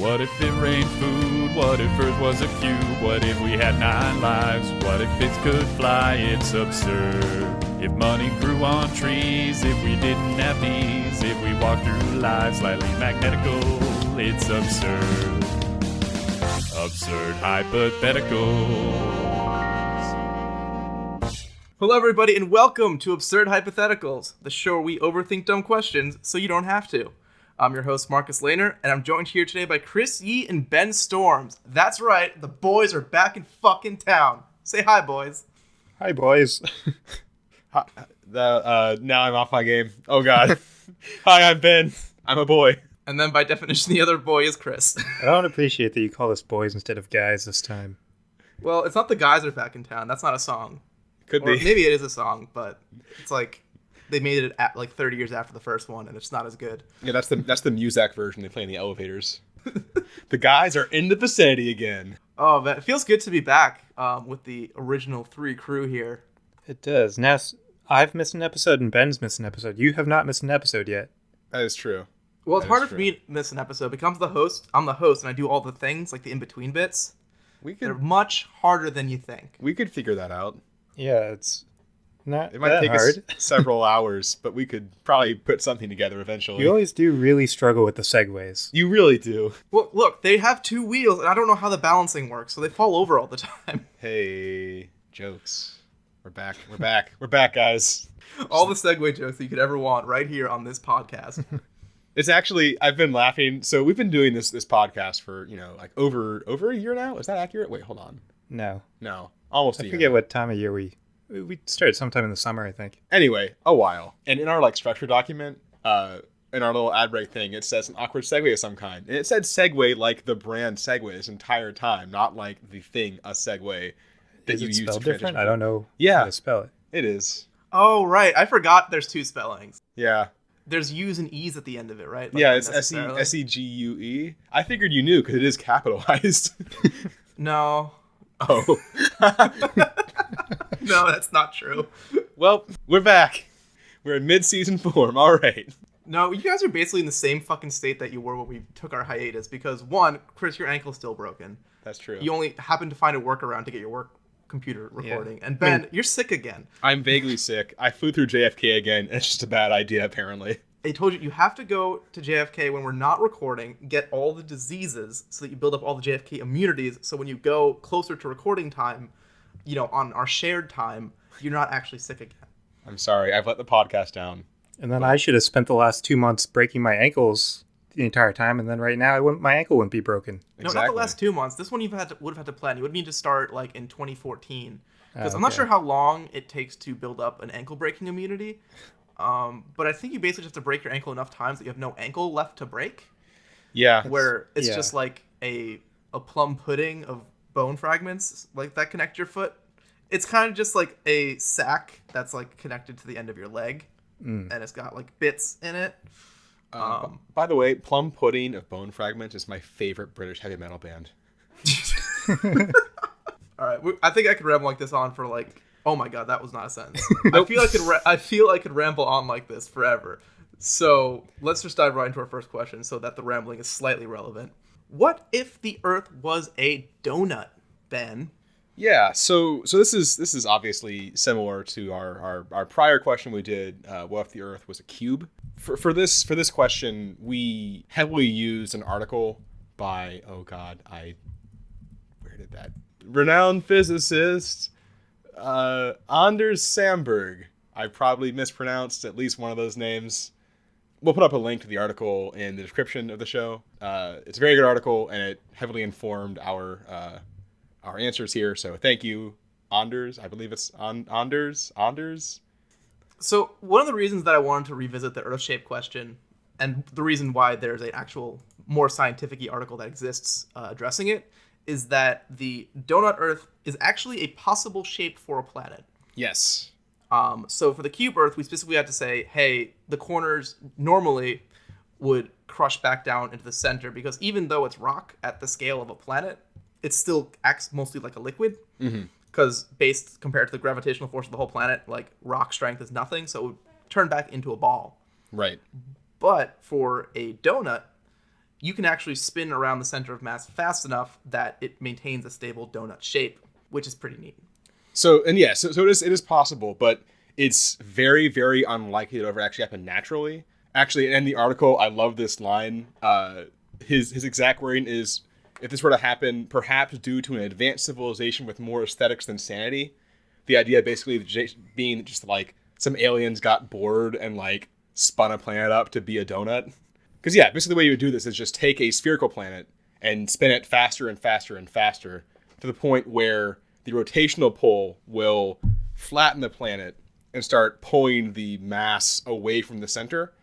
What if it rained food? What if Earth was a cube? What if we had 9 lives? What if bits could fly? It's absurd. If money grew on trees, if we didn't have knees, if we walked through life slightly magnetical, it's absurd. Absurd Hypotheticals. Hello, everybody, and welcome to Absurd Hypotheticals, the show where we overthink dumb questions so you don't have to. I'm your host, Marcus Lehner, and I'm joined here today by Chris Yee and Ben Storms. That's right, the boys are back in fucking town. Say hi, boys. Hi, boys. Now I'm off my game. Oh, God. Hi, I'm Ben. I'm a boy. And then, by definition, the other boy is Chris. I don't appreciate that you call us boys instead of guys this time. Well, it's not the guys are back in town. That's not a song. Could Or be. maybe it is a song, but it's like they made it at like 30 years after the first one, and it's not as good. Yeah, that's the Muzak version they play in the elevators. The guys are in the vicinity again. Oh, but it feels good to be back with the original 3 crew here. It does. Now, I've missed an episode and Ben's missed an episode. You have not missed an episode yet. That is true. Well, it's That harder is for me to miss an episode. Because I'm the host, and I do all the things, like the in-between bits. They're much harder than you think. We could figure that out. Yeah, it's not It might that take hard. us several hours, but we could probably put something together eventually. You always do really struggle with the segues. You really do. Well, look, they have 2 wheels, and I don't know how the balancing works, so they fall over all the time. Hey, jokes. We're back. We're back. We're back, guys. All the segue jokes that you could ever want right here on this podcast. It's actually, I've been laughing. So we've been doing this podcast for, like over a year now. Is that accurate? Wait, hold on. No. Almost a I year. forget what time of year we started sometime in the summer, I think. Anyway, a while. And in our structure document, in our little ad break thing, it says an awkward segue of some kind. And it said segue like the brand Segway this entire time, not like the thing, a segue that Is you it use to spelled transition different? from. I don't know Yeah. how to spell it. It is. Oh, right. I forgot there's 2 spellings. Yeah. There's U's and E's at the end of it, right? Yeah, it's unnecessarily. S-E-G-U-E. I figured you knew because it is capitalized. No. Oh. No, that's not true. Well, we're back. We're in mid-season form. All right. No, you guys are basically in the same fucking state that you were when we took our hiatus because, 1, Chris, your ankle's still broken. That's true. You only happened to find a workaround to get your work computer recording. And Ben, you're sick again. I'm vaguely sick. I flew through JFK again. And it's just a bad idea, apparently. They told you have to go to JFK when we're not recording, get all the diseases so that you build up all the JFK immunities. So when you go closer to recording time, on our shared time, you're not actually sick again. I'm sorry. I've let the podcast down. And then I should have spent the last 2 months breaking my ankles the entire time, and then right now my ankle wouldn't be broken. No, not the last 2 months. This one you would have had to plan. You would need to start in 2014 because I'm not sure how long it takes to build up an ankle breaking immunity. But I think you basically have to break your ankle enough times that you have no ankle left to break. Yeah. Where it's just like a plum pudding of bone fragments that connect your foot. It's kind of just like a sack that's connected to the end of your leg, and it's got bits in it. By the way, Plum Pudding of Bone Fragments is my favorite British heavy metal band. All right, I think I could ramble like this on for oh my god, that was not a sentence. I feel I could ramble on like this forever. So let's just dive right into our first question, so that the rambling is slightly relevant. What if the Earth was a donut, Ben? Yeah, so this is obviously similar to our prior question we did. What if the Earth was a cube? For this question, we heavily used an article by renowned physicist Anders Sandberg. I probably mispronounced at least one of those names. We'll put up a link to the article in the description of the show. It's a very good article, and it heavily informed our answers here. So thank you, Anders. I believe it's Anders. So one of the reasons that I wanted to revisit the Earth-shaped question, and the reason why there's an actual more scientific-y article that exists addressing it, is that the donut Earth is actually a possible shape for a planet. Yes. So for the cube Earth, we specifically had to say, hey, the corners normally would crush back down into the center, because even though it's rock at the scale of a planet, it still acts mostly like a liquid. Because based compared to the gravitational force of the whole planet, rock strength is nothing, so it would turn back into a ball. Right. But for a donut, you can actually spin around the center of mass fast enough that it maintains a stable donut shape, which is pretty neat. So it is possible, but it's very, very unlikely to ever actually happen naturally. Actually, in the article, I love this line. His exact wording is, if this were to happen, perhaps due to an advanced civilization with more aesthetics than sanity. The idea basically being just like some aliens got bored and like spun a planet up to be a donut. Because yeah, basically the way you would do this is just take a spherical planet and spin it faster and faster and faster to the point where the rotational pull will flatten the planet and start pulling the mass away from the center,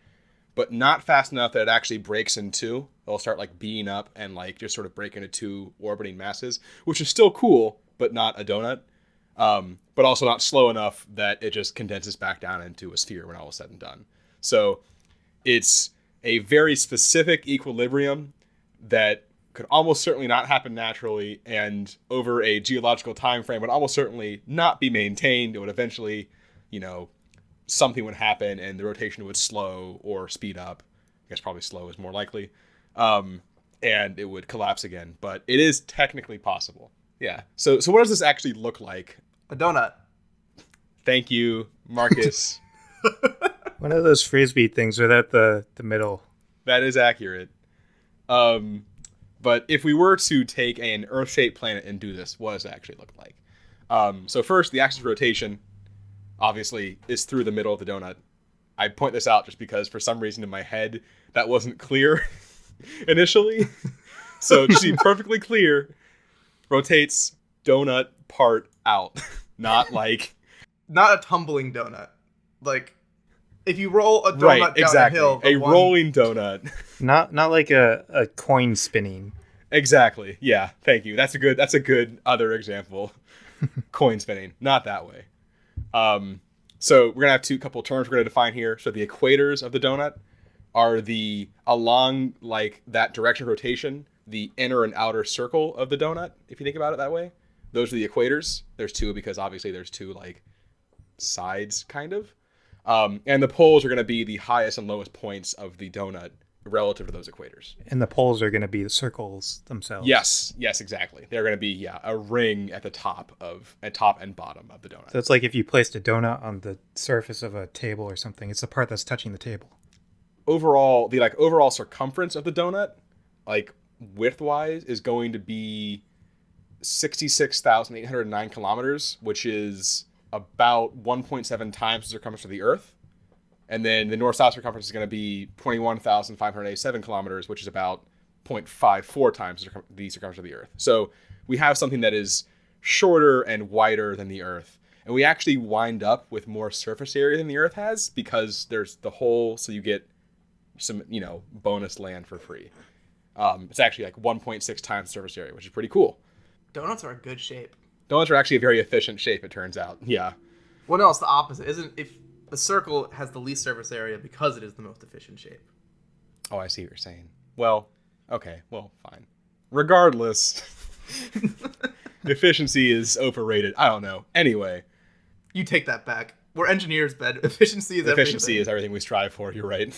but not fast enough that it actually breaks in two. It'll start like being up and like just sort of break into two orbiting masses, which is still cool, but not a donut. But also not slow enough that it just condenses back down into a sphere when all is said and done. So it's a very specific equilibrium that could almost certainly not happen naturally, and over a geological time frame would almost certainly not be maintained. It would eventually, something would happen and the rotation would slow or speed up. I guess probably slow is more likely. And it would collapse again. But it is technically possible. Yeah. So what does this actually look like? A donut. Thank you, Marcus. One of those frisbee things without the middle. That is accurate. But if we were to take an Earth-shaped planet and do this, what does it actually look like? So first, the axis of rotation, obviously, is through the middle of the donut. I point this out just because for some reason in my head, that wasn't clear initially. So just to be perfectly clear, rotates donut part out. Not a tumbling donut. Like, if you roll a donut down a hill. Rolling donut. Not like a coin spinning. Exactly. Yeah. Thank you. That's a good other example. Coin spinning. Not that way. So we're gonna have a couple terms we're gonna define here. So the equators of the donut are along like that direction of rotation, the inner and outer circle of the donut. If you think about it that way, those are the equators. There's two because obviously there's two like sides kind of. And the poles are going to be the highest and lowest points of the donut relative to those equators. And the poles are going to be the circles themselves. Yes, exactly. They're going to be a ring at the top and bottom of the donut. So it's like if you placed a donut on the surface of a table or something, it's the part that's touching the table. Overall, the overall circumference of the donut, like width-wise, is going to be 66,809 kilometers, which is about 1.7 times the circumference of the Earth. And then the north-south circumference is going to be 21,587 kilometers, which is about 0.54 times the circumference of the Earth. So we have something that is shorter and wider than the Earth. And we actually wind up with more surface area than the Earth has because there's the hole, so you get some, bonus land for free. It's actually like 1.6 times surface area, which is pretty cool. Donuts are a good shape. Donuts are actually a very efficient shape, it turns out. Yeah. Well, no, it's the opposite. If the circle has the least surface area because it is the most efficient shape. Oh, I see what you're saying. Well, okay. Well, fine. Regardless, efficiency is overrated. I don't know. Anyway. You take that back. We're engineers, Ben. Efficiency is everything. Efficiency is everything we strive for. You're right.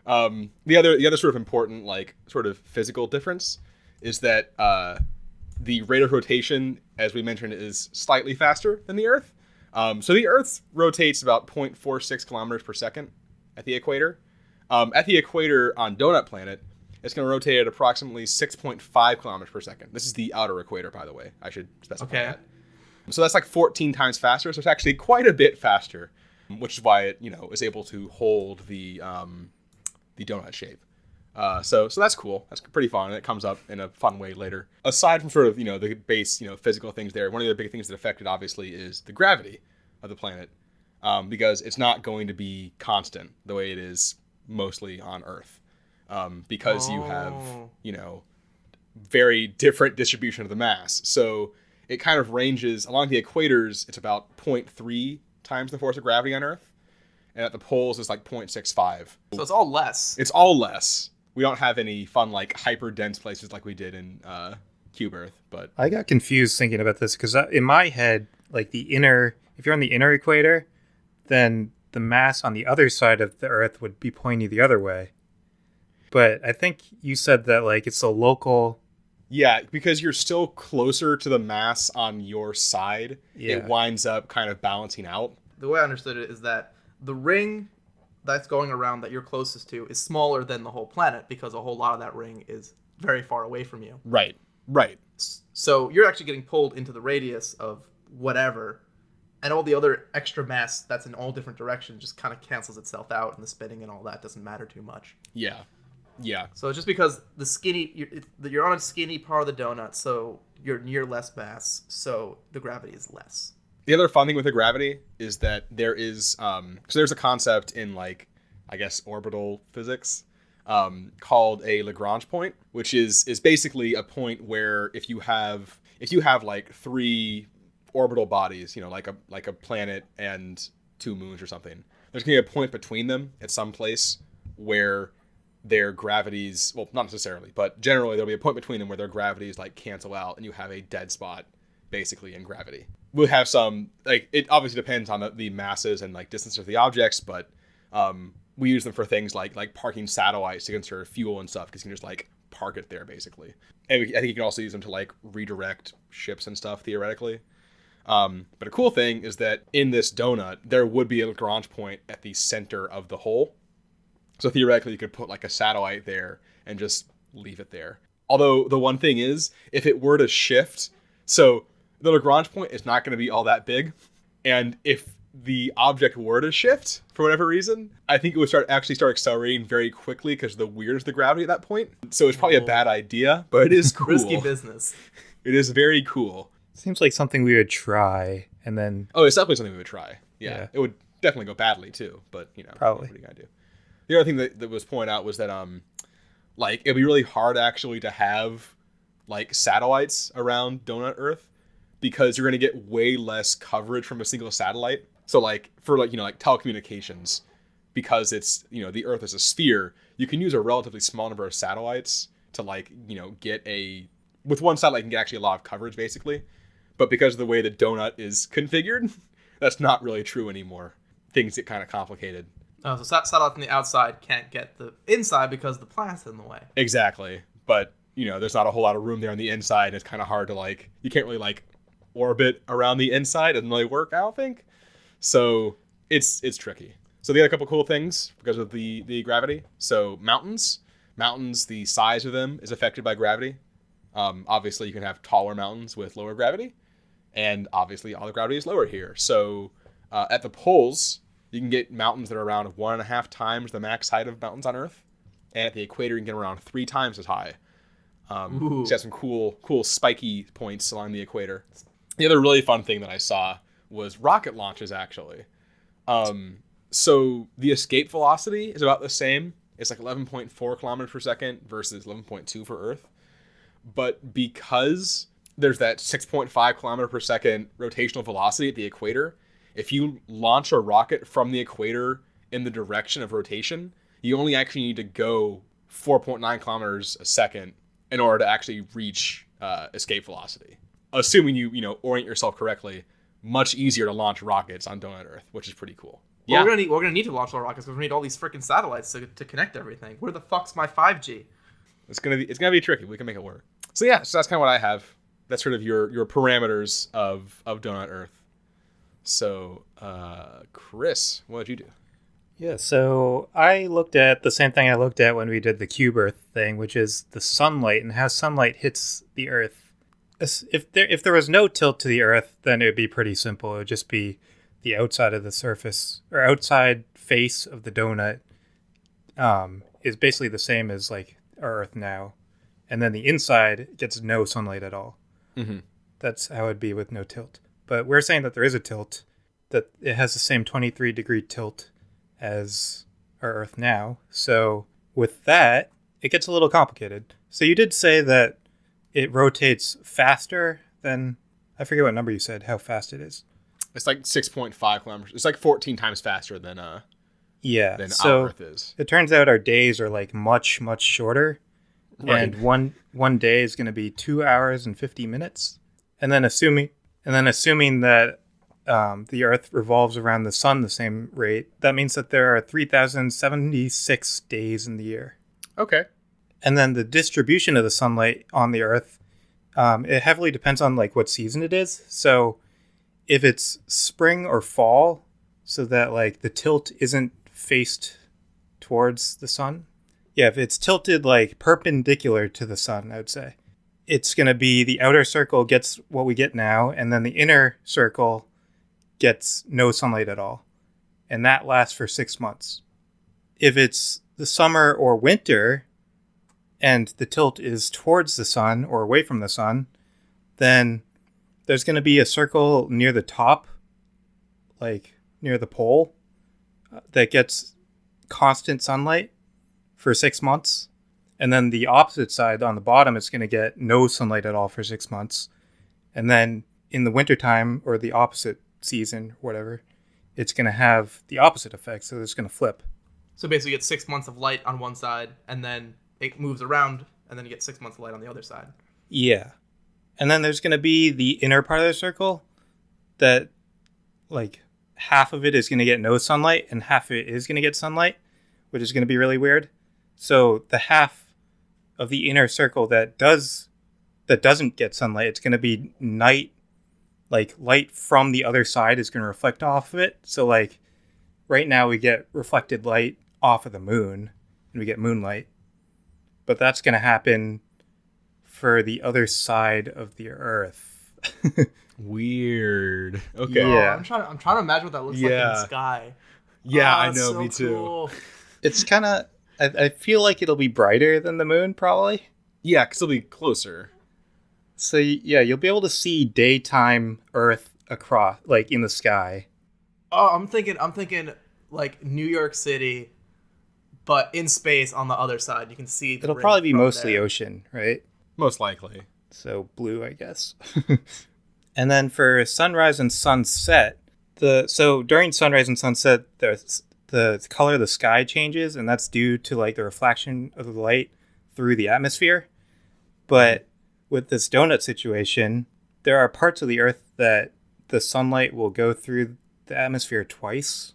The other sort of important, sort of physical difference is that the rate of rotation, as we mentioned, is slightly faster than the Earth. So the Earth rotates about 0.46 kilometers per second at the equator. At the equator on Donut Planet, it's going to rotate at approximately 6.5 kilometers per second. This is the outer equator, by the way. I should specify that. So that's like 14 times faster. So it's actually quite a bit faster, which is why it is able to hold the donut shape. So that's cool. That's pretty fun. And it comes up in a fun way later. Aside from sort of, the base, physical things there, one of the big things that affect it obviously is the gravity of the planet. Because it's not going to be constant the way it is mostly on Earth. Because you have, very different distribution of the mass. So it kind of ranges along the equators. It's about 0.3 times the force of gravity on Earth. And at the poles, it's like 0.65. So it's all less. It's all less. We don't have any fun, hyper dense places like we did in Cube Earth. But I got confused thinking about this because in my head, if you're on the inner equator, then the mass on the other side of the Earth would be pointing the other way. But I think you said that like it's a local. Yeah, because you're still closer to the mass on your side, Yeah. it winds up kind of balancing out. The way I understood it is that the ring that's going around that you're closest to is smaller than the whole planet because a whole lot of that ring is very far away from you. Right. So you're actually getting pulled into the radius of whatever, and all the other extra mass that's in all different directions just kind of cancels itself out, and the spinning and all that doesn't matter too much. Yeah. So it's just because you're on a skinny part of the donut, so you're near less mass, so the gravity is less. The other fun thing with the gravity is that there is so there's a concept in like I guess orbital physics called a Lagrange point, which is basically a point where if you have like 3 orbital bodies, like a planet and 2 moons or something, there's gonna be a point between them at some place where their gravities, well, not necessarily, but generally there'll be a point between them where their gravities like cancel out and you have a dead spot basically in gravity. We'll have some, like, it obviously depends on the masses and like distance of the objects, but we use them for things like parking satellites to conserve fuel and stuff because you can just like park it there basically. And I think you can also use them to like redirect ships and stuff theoretically. But a cool thing is that in this donut, there would be a Lagrange point at the center of the hole. So theoretically, you could put like a satellite there and just leave it there. Although the one thing is, if it were to shift, so the Lagrange point is not going to be all that big. And if the object were to shift for whatever reason, I think it would start accelerating very quickly because of the weirdness of the gravity at that point. So it's probably a bad idea, but it is cool. Risky business. It is very cool. Seems like something we would try, and then. Oh, it's definitely something we would try. Yeah. Yeah. It would definitely go badly too, but Probably. what are you gonna do? The other thing that was pointed out was that like it'd be really hard actually to have like satellites around Donut Earth because you're gonna get way less coverage from a single satellite. So like for like telecommunications, because it's the Earth is a sphere, you can use a relatively small number of satellites to like get with one satellite you can get actually a lot of coverage basically. But because of the way the donut is configured, that's not really true anymore. Things get kind of complicated. Oh, so satellite from the outside can't get the inside because the planet's in the way. Exactly. But, there's not a whole lot of room there on the inside. It's kind of hard to you can't really orbit around the inside. It doesn't really work, I don't think. So it's tricky. So the other couple cool things because of the gravity. So mountains, the size of them is affected by gravity. Obviously you can have taller mountains with lower gravity, and obviously all the gravity is lower here. So at the poles, you can get mountains that are around 1.5 times the max height of mountains on Earth. And at the equator, you can get around 3 times as high. So you have some cool spiky points along the equator. The other really fun thing that I saw was rocket launches, actually. So the escape velocity is about the same. It's like 11.4 kilometers per second versus 11.2 for Earth. But because there's that 6.5 kilometer per second rotational velocity at the equator, if you launch a rocket from the equator in the direction of rotation, you only actually need to go 4.9 kilometers a second in order to actually reach escape velocity. Assuming you orient yourself correctly, much easier to launch rockets on Donut Earth, which is pretty cool. Well, we're gonna need to launch all rockets because we need all these freaking satellites to connect everything. Where the fuck's my 5G? It's gonna be tricky. We can make it work. So yeah, so that's kind of what I have. That's sort of your parameters of Donut Earth. So, Chris, what did you do? Yeah, so I looked at the same thing I looked at when we did the cube Earth thing, which is the sunlight and how sunlight hits the Earth. If there was no tilt to the Earth, then it would be pretty simple. It would just be the outside of the surface or outside face of the donut is basically the same as like our Earth now, and then the inside gets no sunlight at all. Mm-hmm. That's how it'd be with no tilt. But we're saying that there is a tilt, that it has the same 23-degree tilt as our Earth now. So with that, it gets a little complicated. So you did say that it rotates faster than, I forget what number you said, how fast it is. It's like 6.5 kilometers. It's like 14 times faster than our Earth is. It turns out our days are like much, much shorter. Right. And one day is going to be 2 hours and 50 minutes. And then assuming that the Earth revolves around the sun the same rate, that means that there are 3,076 days in the year. Okay. And then the distribution of the sunlight on the Earth, it heavily depends on like what season it is. So if it's spring or fall, so that like the tilt isn't faced towards the sun. Yeah, if it's tilted like perpendicular to the sun, I would say, it's going to be the outer circle gets what we get now, and then the inner circle gets no sunlight at all. And that lasts for 6 months. If it's the summer or winter, and the tilt is towards the sun or away from the sun, then there's going to be a circle near the top, like near the pole, that gets constant sunlight for 6 months. And then the opposite side on the bottom is going to get no sunlight at all for 6 months. And then in the wintertime, or the opposite season, whatever, it's going to have the opposite effect. So it's going to flip. So basically you get 6 months of light on one side, and then it moves around, and then you get 6 months of light on the other side. Yeah. And then there's going to be the inner part of the circle that, like, half of it is going to get no sunlight, and half of it is going to get sunlight, which is going to be really weird. So the half of the inner circle that doesn't get sunlight, it's going to be night, like light from the other side is going to reflect off of it. So like right now we get reflected light off of the moon, and we get moonlight. But that's going to happen for the other side of the Earth. Weird. Okay. Yeah. I'm trying to imagine what that looks like in the sky. Yeah, I it's know, so me too. cool. It's kind of, I feel like it'll be brighter than the moon, probably. Yeah, because it'll be closer. So yeah, you'll be able to see daytime Earth across, like in the sky. Oh, I'm thinking like New York City, but in space on the other side. You can see the It'll ring probably be from mostly there. ocean, right? Most likely. So blue, I guess. And then for sunrise and sunset, so during sunrise and sunset, the color of the sky changes, and that's due to like the reflection of the light through the atmosphere. But with this donut situation, there are parts of the Earth that the sunlight will go through the atmosphere twice,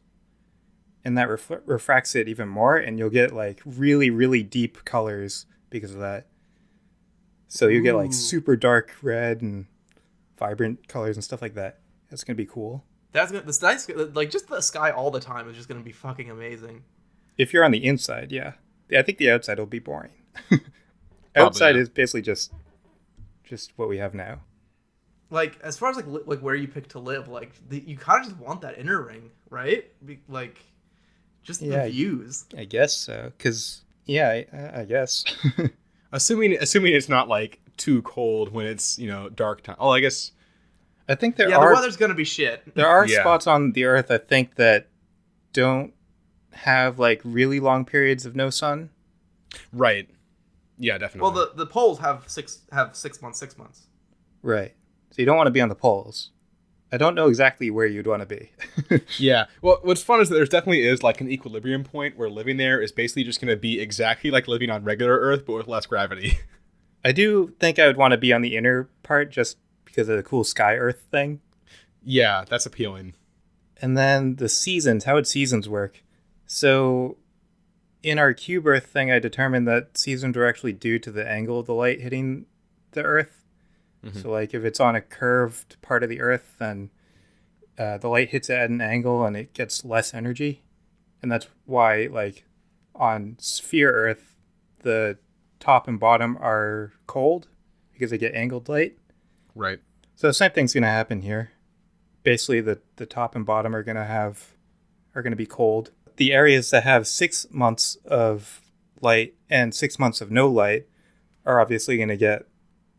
and that refracts it even more, and you'll get like really, really deep colors because of that. So you get like super dark red and vibrant colors and stuff like that. That's gonna be cool. This nice, like just the sky all the time is just gonna be fucking amazing. If you're on the inside, yeah. I think the outside will be boring. Outside is basically just what we have now. Like as far as like where you pick to live, like you kind of just want that inner ring, right? Like just the views. I guess so. Cause yeah, I guess. Assuming it's not like too cold when it's, dark time. Oh, I guess. I think the weather's gonna be shit. There are spots on the Earth, I think, that don't have like really long periods of no sun. Right. Yeah, definitely. Well, the poles have 6 months, 6 months. Right. So you don't want to be on the poles. I don't know exactly where you'd want to be. Yeah. Well, what's fun is that there's definitely is like an equilibrium point where living there is basically just going to be exactly like living on regular Earth, but with less gravity. I do think I would want to be on the inner part just because of the cool sky Earth thing. Yeah, that's appealing. And then the seasons. How would seasons work? So in our cube Earth thing, I determined that seasons were actually due to the angle of the light hitting the Earth. Mm-hmm. So like if it's on a curved part of the Earth, then the light hits it at an angle and it gets less energy. And that's why like on sphere Earth, the top and bottom are cold because they get angled light. Right. So the same thing's going to happen here. Basically, the top and bottom are going to be cold. The areas that have 6 months of light and 6 months of no light are obviously going to get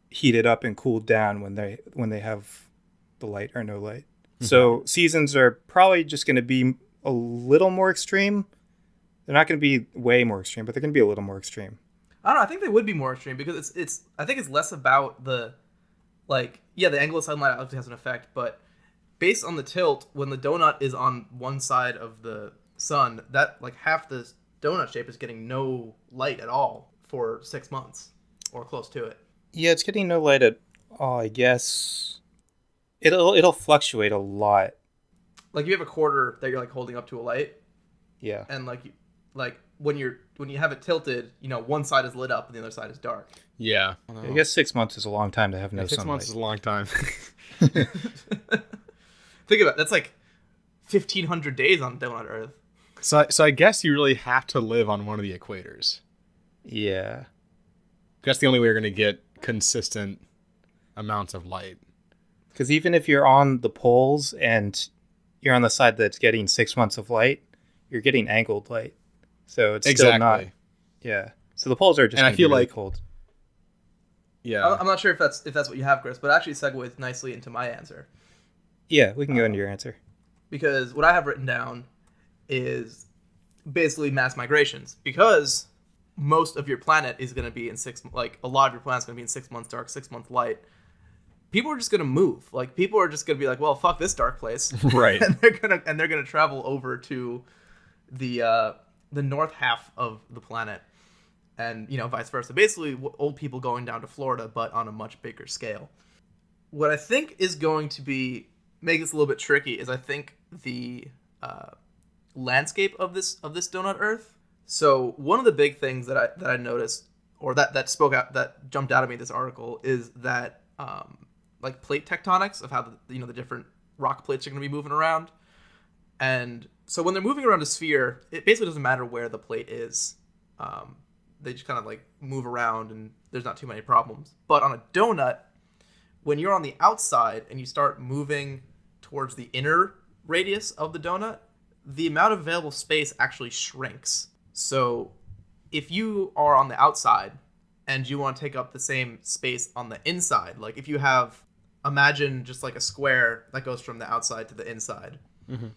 heated up and cooled down when they have the light or no light. Mm-hmm. So seasons are probably just going to be a little more extreme. They're not going to be way more extreme, but they're going to be a little more extreme. I don't know. I think they would be more extreme because it's. I think it's less about the, like, yeah, the angle of sunlight obviously has an effect, but based on the tilt, when the donut is on one side of the sun, that like half the donut shape is getting no light at all for 6 months or close to it. Yeah, it's getting no light at all, I guess. It'll fluctuate a lot. Like you have a quarter that you're like holding up to a light. Yeah. And like when you're when you have it tilted, one side is lit up and the other side is dark. Yeah. I guess 6 months is a long time to have no sunlight. 6 months is a long time. Think about it. That's like 1,500 days on Donut Earth. So I guess you really have to live on one of the equators. Yeah. That's the only way you're going to get consistent amounts of light. Because even if you're on the poles and you're on the side that's getting 6 months of light, you're getting angled light. So it's still not. Yeah. So the poles are just and I feel really like cold. Yeah. I'm not sure if that's what you have, Chris, but it actually segues nicely into my answer. Yeah, we can go into your answer. Because what I have written down is basically mass migrations. Because most of your planet is going to be in a lot of your planet's going to be in 6 months dark, 6 month light. People are just going to move. Like, people are just going to be like, well, fuck this dark place. Right. and they're going to travel over to the north half of the planet. And, vice versa. Basically, old people going down to Florida, but on a much bigger scale. What I think is going to make this a little bit tricky is I think the landscape of this donut Earth. So one of the big things that I noticed, or that spoke out, that jumped out at me in this article, is that like plate tectonics of how the different rock plates are going to be moving around. And so when they're moving around a sphere, it basically doesn't matter where the plate is. They just kind of like move around and there's not too many problems. But on a donut, when you're on the outside and you start moving towards the inner radius of the donut, the amount of available space actually shrinks. So if you are on the outside and you want to take up the same space on the inside, like if you imagine just like a square that goes from the outside to the inside, mm-hmm.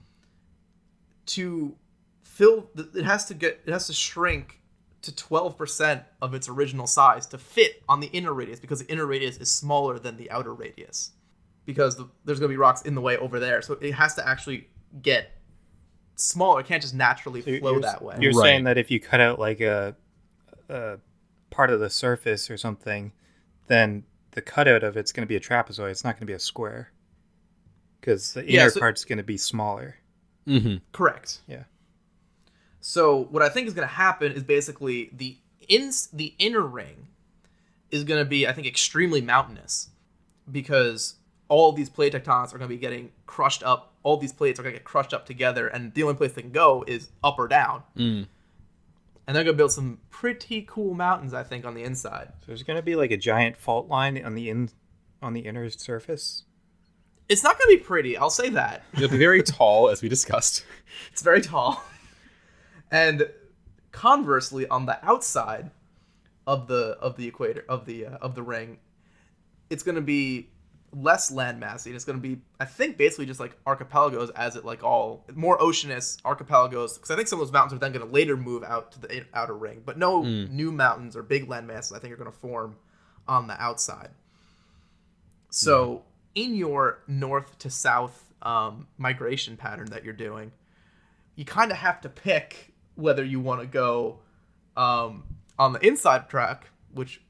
to fill, it has to shrink to 12% of its original size to fit on the inner radius, because the inner radius is smaller than the outer radius, because there's going to be rocks in the way over there. So it has to actually get smaller. It can't just naturally flow that way. You're saying that if you cut out like a part of the surface or something, then the cutout of it's going to be a trapezoid. It's not going to be a square, because the inner part's going to be smaller. Mm-hmm. Correct. Yeah. So what I think is going to happen is basically the inner ring is going to be, I think, extremely mountainous, because all these plate tectonics are going to be getting crushed up. All these plates are going to get crushed up together, and the only place they can go is up or down. Mm. And they're going to build some pretty cool mountains, I think, on the inside. So there's going to be like a giant fault line on the inner surface. It's not going to be pretty, I'll say that. It'll be very tall, as we discussed. It's very tall. And conversely, on the outside of the equator of the ring, it's going to be less landmassy, and it's going to be, I think, basically just like archipelagos, as it like all more oceanous archipelagos. Because I think some of those mountains are then going to later move out to the outer ring, but no new mountains or big land masses, I think, are going to form on the outside. So in your north to south migration pattern that you're doing, you kind of have to pick whether you want to go on the inside track, which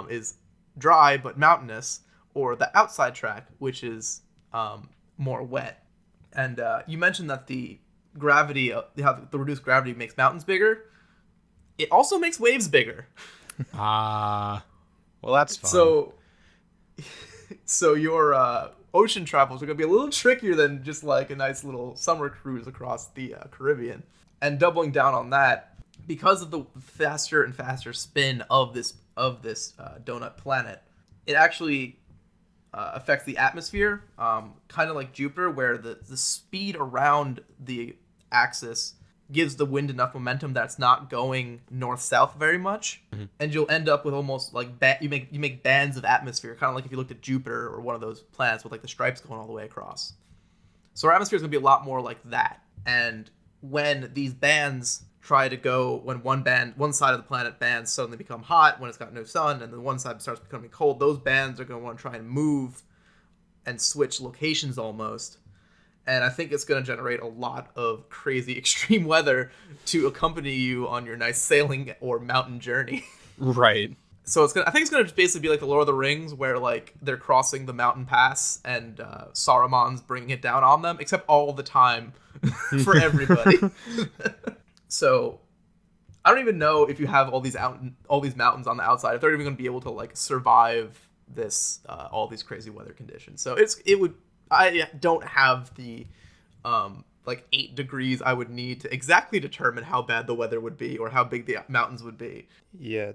is dry but mountainous, or the outside track, which is more wet. And you mentioned that the gravity, how the reduced gravity makes mountains bigger. It also makes waves bigger. Well, that's fun. So your ocean travels are going to be a little trickier than just like a nice little summer cruise across the Caribbean. And doubling down on that, because of the faster and faster spin of this donut planet, it actually affects the atmosphere, kind of like Jupiter, where the speed around the axis gives the wind enough momentum that it's not going north-south very much, and you'll end up with almost like you make bands of atmosphere, kind of like if you looked at Jupiter or one of those planets with like the stripes going all the way across. So our atmosphere is going to be a lot more like that, and when these bands try to go, when one side of the planet bands suddenly become hot when it's got no sun, and the one side starts becoming cold, those bands are going to want to try and move and switch locations almost. And I think it's going to generate a lot of crazy extreme weather to accompany you on your nice sailing or mountain journey. Right. So I think it's going to basically be like the Lord of the Rings, where like they're crossing the mountain pass and Saruman's bringing it down on them, except all the time for everybody. So I don't even know if you have all these mountains on the outside, if they're even going to be able to like survive this all these crazy weather conditions. So I don't have the like 8 degrees I would need to exactly determine how bad the weather would be or how big the mountains would be. Yeah.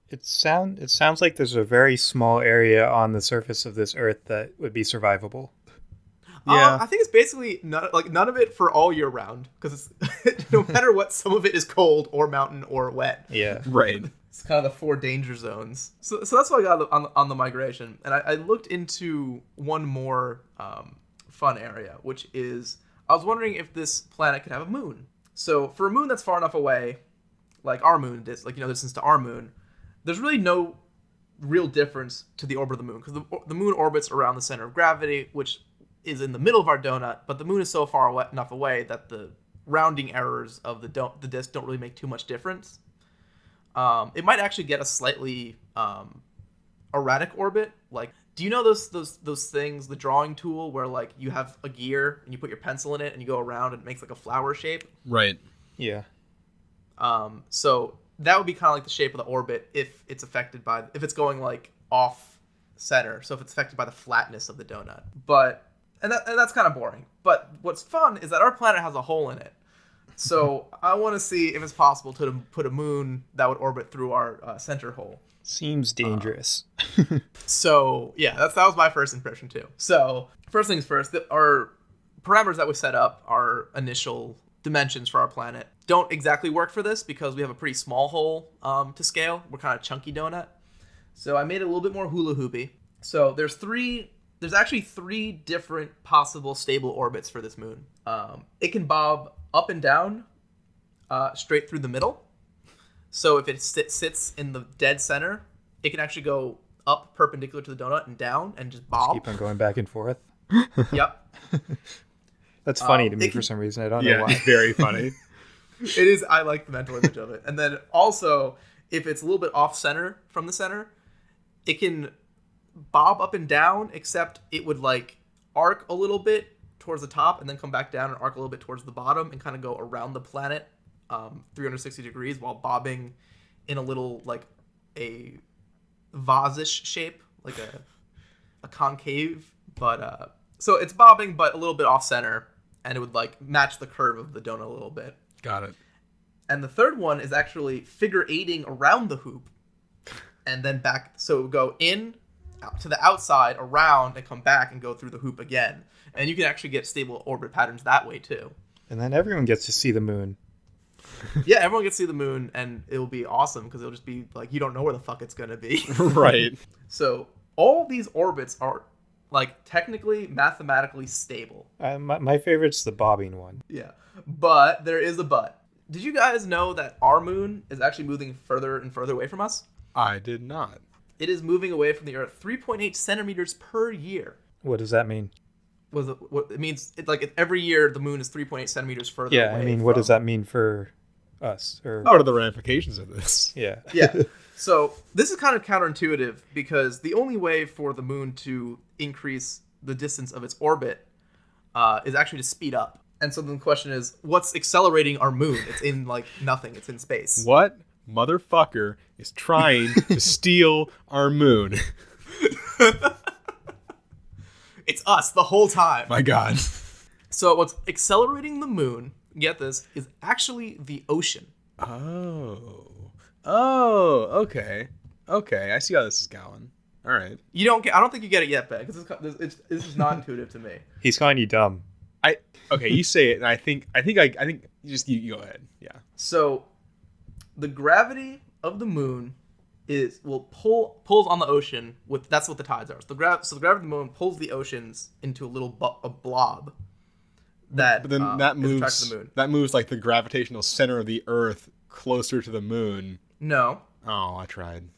It sounds like there's a very small area on the surface of this Earth that would be survivable. Yeah. I think it's basically none of it for all year round, because it's no matter what, some of it is cold or mountain or wet. Yeah. Right. It's kind of the 4 danger zones. So that's what I got on the migration. And I looked into one more fun area, which is I was wondering if this planet could have a moon. So for a moon that's far enough away, like our moon, distance to our moon, there's really no real difference to the orbit of the moon, because the moon orbits around the center of gravity, which is in the middle of our donut, but the moon is so far enough away that the rounding errors of the disk don't really make too much difference. It might actually get a slightly erratic orbit. Like, do you know those things, the drawing tool where like you have a gear and you put your pencil in it and you go around and it makes like a flower shape? Right. Yeah. So that would be kind of like the shape of the orbit if it's going like off center. So if it's affected by the flatness of the donut. And that's kind of boring. But what's fun is that our planet has a hole in it. So I want to see if it's possible to put a moon that would orbit through our center hole. Seems dangerous. So yeah, that was my first impression too. So first things first, our parameters that we set up, our initial dimensions for our planet, don't exactly work for this because we have a pretty small hole to scale. We're kind of chunky donut. So I made it a little bit more hula hoopy. So there's actually 3 different possible stable orbits for this moon. It can bob up and down straight through the middle. So if it sits in the dead center, it can actually go up perpendicular to the donut and down and just bob. Keep on going back and forth. Yep. That's funny to me for some reason. I don't know why. It's very funny. It is. I like the mental image of it. And then also, if it's a little bit off center from the center, it can bob up and down, except it would like arc a little bit towards the top and then come back down and arc a little bit towards the bottom and kind of go around the planet 360 degrees while bobbing in a little like a vase-ish shape, like a concave, but so it's bobbing but a little bit off center, and it would like match the curve of the donut a little bit. Got it. And the third one is actually figure eighting around the hoop and then back, so it would go in to the outside, around, and come back and go through the hoop again. And you can actually get stable orbit patterns that way too. And then everyone gets to see the moon. Yeah, everyone gets to see the moon, and it'll be awesome because it'll just be like you don't know where the fuck it's gonna be. Right. So all these orbits are like technically mathematically stable. My favorite's the bobbing one. Yeah, but there is a but. Did you guys know that our moon is actually moving further and further away from us? I did not. It is moving away from the Earth 3.8 centimeters per year. What does that mean? What it means? Every year the moon is 3.8 centimeters further away. Yeah, I mean, what does that mean for us? Or What are the ramifications of this? yeah, Yeah. So this is kind of counterintuitive because the only way for the moon to increase the distance of its orbit is actually to speed up. And so then the question is, what's accelerating our moon? It's in like nothing. It's in space. What motherfucker is trying to steal our moon? It's us the whole time. My God. So what's accelerating the moon, get this, is actually the ocean. Oh, okay. I see how this is going. All right. You don't get. I don't think you get it yet, Ben, because this is not intuitive to me. he's calling you dumb. Okay, you say it, and I think you go ahead. Yeah. So, the gravity of the moon pulls on the ocean with. That's what the tides are. So the gravity of the moon pulls the oceans into a blob. That But then that is moves. attracted to the moon. That moves like the gravitational center of the Earth closer to the moon. No. Oh, I tried.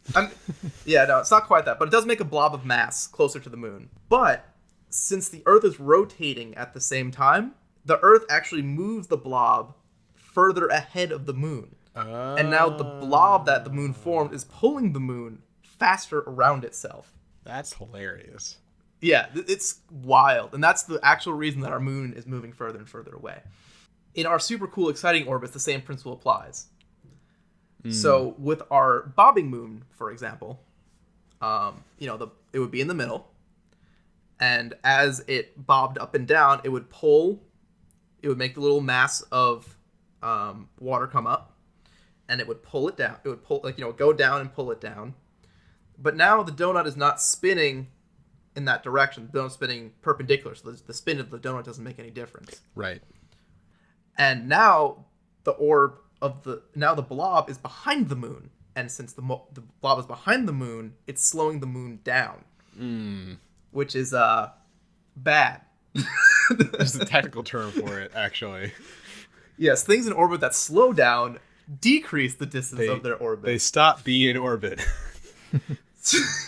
Yeah, no, it's not quite that, but it does make a blob of mass closer to the moon. But since the Earth is rotating at the same time, the Earth actually moves the blob further ahead of the moon. And now the blob that the moon formed is pulling the moon faster around itself. That's hilarious. Yeah, it's wild. And that's the actual reason that our moon is moving further and further away. In our super cool, exciting orbits, the same principle applies. So with our bobbing moon, for example, it would be in the middle, and as it bobbed up and down, it would make the little mass of water come up, and it would pull it down. It would go down and pull it down. But now the donut is not spinning in that direction. The donut's spinning perpendicular, so the spin of the donut doesn't make any difference. Right. And now the blob is behind the moon, and since the blob is behind the moon, it's slowing the moon down, which is bad. There's a technical term for it, actually. Yes, things in orbit that slow down decrease the distance of their orbit. They stop being in orbit.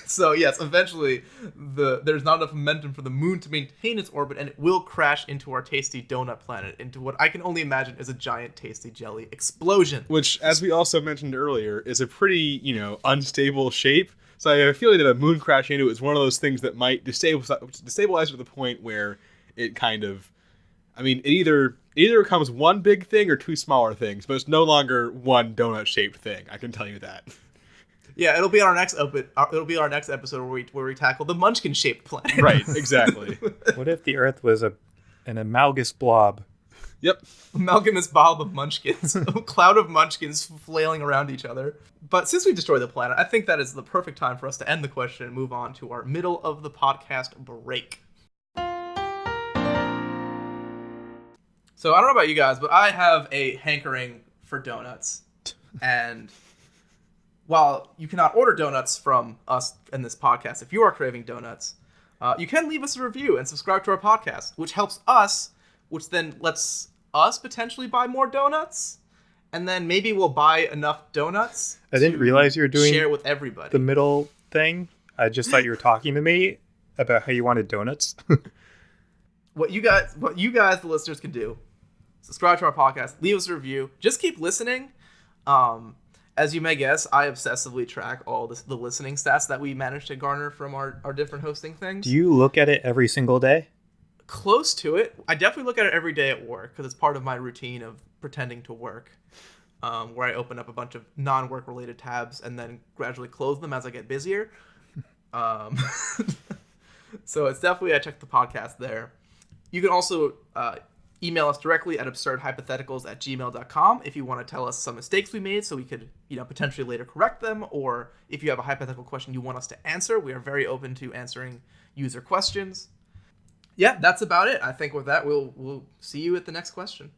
So yes, eventually there's not enough momentum for the moon to maintain its orbit, and it will crash into our tasty donut planet, into what I can only imagine is a giant tasty jelly explosion. Which, as we also mentioned earlier, is a pretty, unstable shape. So I have a feeling that a moon crash into it is one of those things that might destabilize to the point where it kind of, it either becomes one big thing or two smaller things, but it's no longer one donut-shaped thing. I can tell you that. Yeah, it'll be on our next episode where we tackle the Munchkin-shaped planet. Right, exactly. What if the Earth was an amalgamous blob? Yep. Amalgamous blob of munchkins. A cloud of munchkins flailing around each other. But since we destroyed the planet, I think that is the perfect time for us to end the question and move on to our middle of the podcast break. So I don't know about you guys, but I have a hankering for donuts. And while you cannot order donuts from us in this podcast, if you are craving donuts, you can leave us a review and subscribe to our podcast, which helps us, which then lets us potentially buy more donuts, and then maybe we'll buy enough donuts. I didn't realize you were doing share with everybody. The middle thing. I just thought you were talking to me about how you wanted donuts. What you guys, the listeners, can do: subscribe to our podcast, leave us a review, just keep listening. As you may guess, I obsessively track all the listening stats that we manage to garner from our different hosting things. Do you look at it every single day? Close to it. I definitely look at it every day at work because it's part of my routine of pretending to work, where I open up a bunch of non-work related tabs and then gradually close them as I get busier. So it's definitely, I check the podcast there. You can also email us directly at absurdhypotheticals@gmail.com if you want to tell us some mistakes we made so we could, potentially later correct them, or if you have a hypothetical question you want us to answer. We are very open to answering user questions. Yeah, that's about it. I think with that, we'll see you at the next question.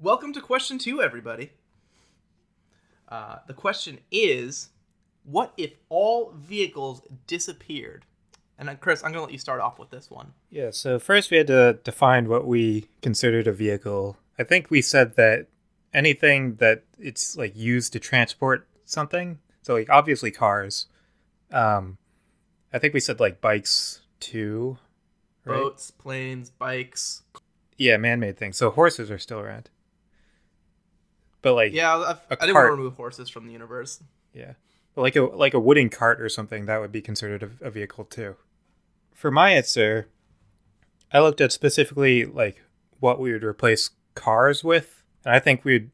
Welcome to question 2, everybody. The question is, what if all vehicles disappeared? And Chris, I'm going to let you start off with this one. Yeah, so first we had to define what we considered a vehicle. I think we said that anything that it's used to transport something, so obviously cars. I think we said bikes too, right? Boats, planes, bikes. Yeah, man-made things. So horses are still around. But I didn't want to remove horses from the universe. Yeah, but like a wooden cart or something, that would be considered a vehicle too. For my answer, I looked at specifically what we would replace cars with, and I think we'd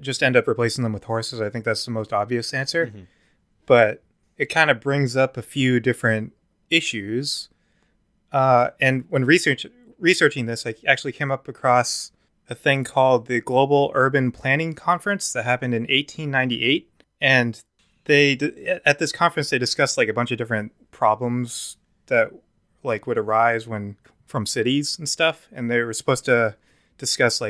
just end up replacing them with horses. I think that's the most obvious answer, but it kind of brings up a few different issues. And when researching this, I actually came up across a thing called the Global Urban Planning Conference that happened in 1898. And at this conference, they discussed a bunch of different problems that would arise from cities and stuff. And they were supposed to discuss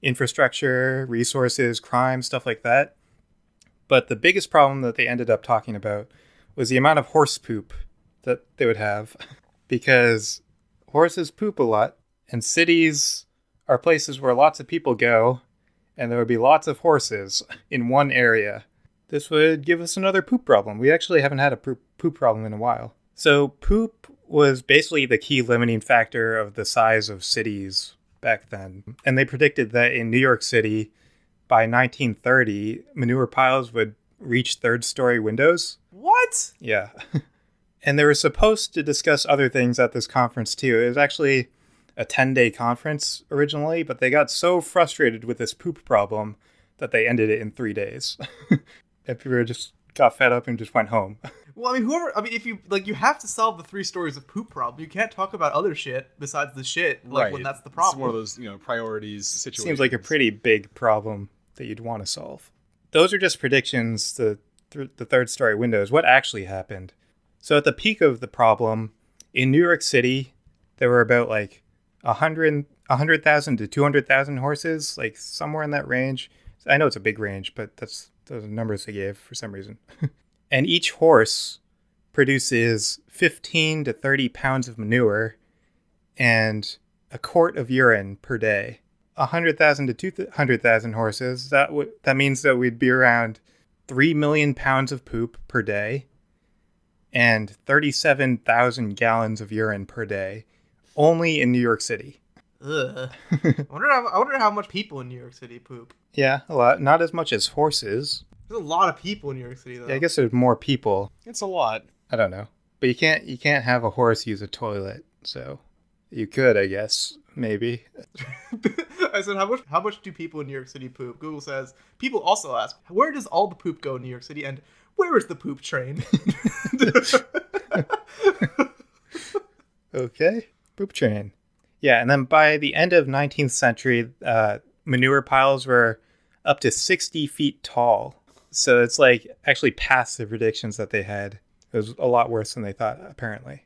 infrastructure, resources, crime, stuff like that. But the biggest problem that they ended up talking about was the amount of horse poop that they would have, because horses poop a lot, and cities are places where lots of people go, and there would be lots of horses in one area. This would give us another poop problem. We actually haven't had a poop problem in a while. So poop was basically the key limiting factor of the size of cities back then. And they predicted that in New York City, by 1930, manure piles would reach third-story windows. What? Yeah. And they were supposed to discuss other things at this conference, too. It was actually a 10-day conference originally, but they got so frustrated with this poop problem that they ended it in 3 days. And people just got fed up and just went home. Well, if you you have to solve the 3 stories of poop problem. You can't talk about other shit besides the shit, when that's the problem. It's one of those, priorities situations. Seems like a pretty big problem that you'd want to solve. Those are just predictions. The third story windows. What actually happened? So at the peak of the problem, in New York City, there were about 100,000 to 200,000 horses, somewhere in that range. I know it's a big range, but those are the numbers they gave for some reason. And each horse produces 15 to 30 pounds of manure and a quart of urine per day. 100,000 to 200,000 horses, that means that we'd be around 3 million pounds of poop per day and 37,000 gallons of urine per day, only in New York City. Ugh. I wonder how much people in New York City poop. Yeah, a lot. Not as much as horses. There's a lot of people in New York City, though. Yeah, I guess there's more people. It's a lot. I don't know. But you can't have a horse use a toilet, so you could, I guess, maybe. I said, how much do people in New York City poop? Google says, people also ask, where does all the poop go in New York City, and where is the poop train? Okay, poop train. Yeah, and then by the end of 19th century, manure piles were up to 60 feet tall. So it's actually past the predictions that they had. It was a lot worse than they thought, apparently.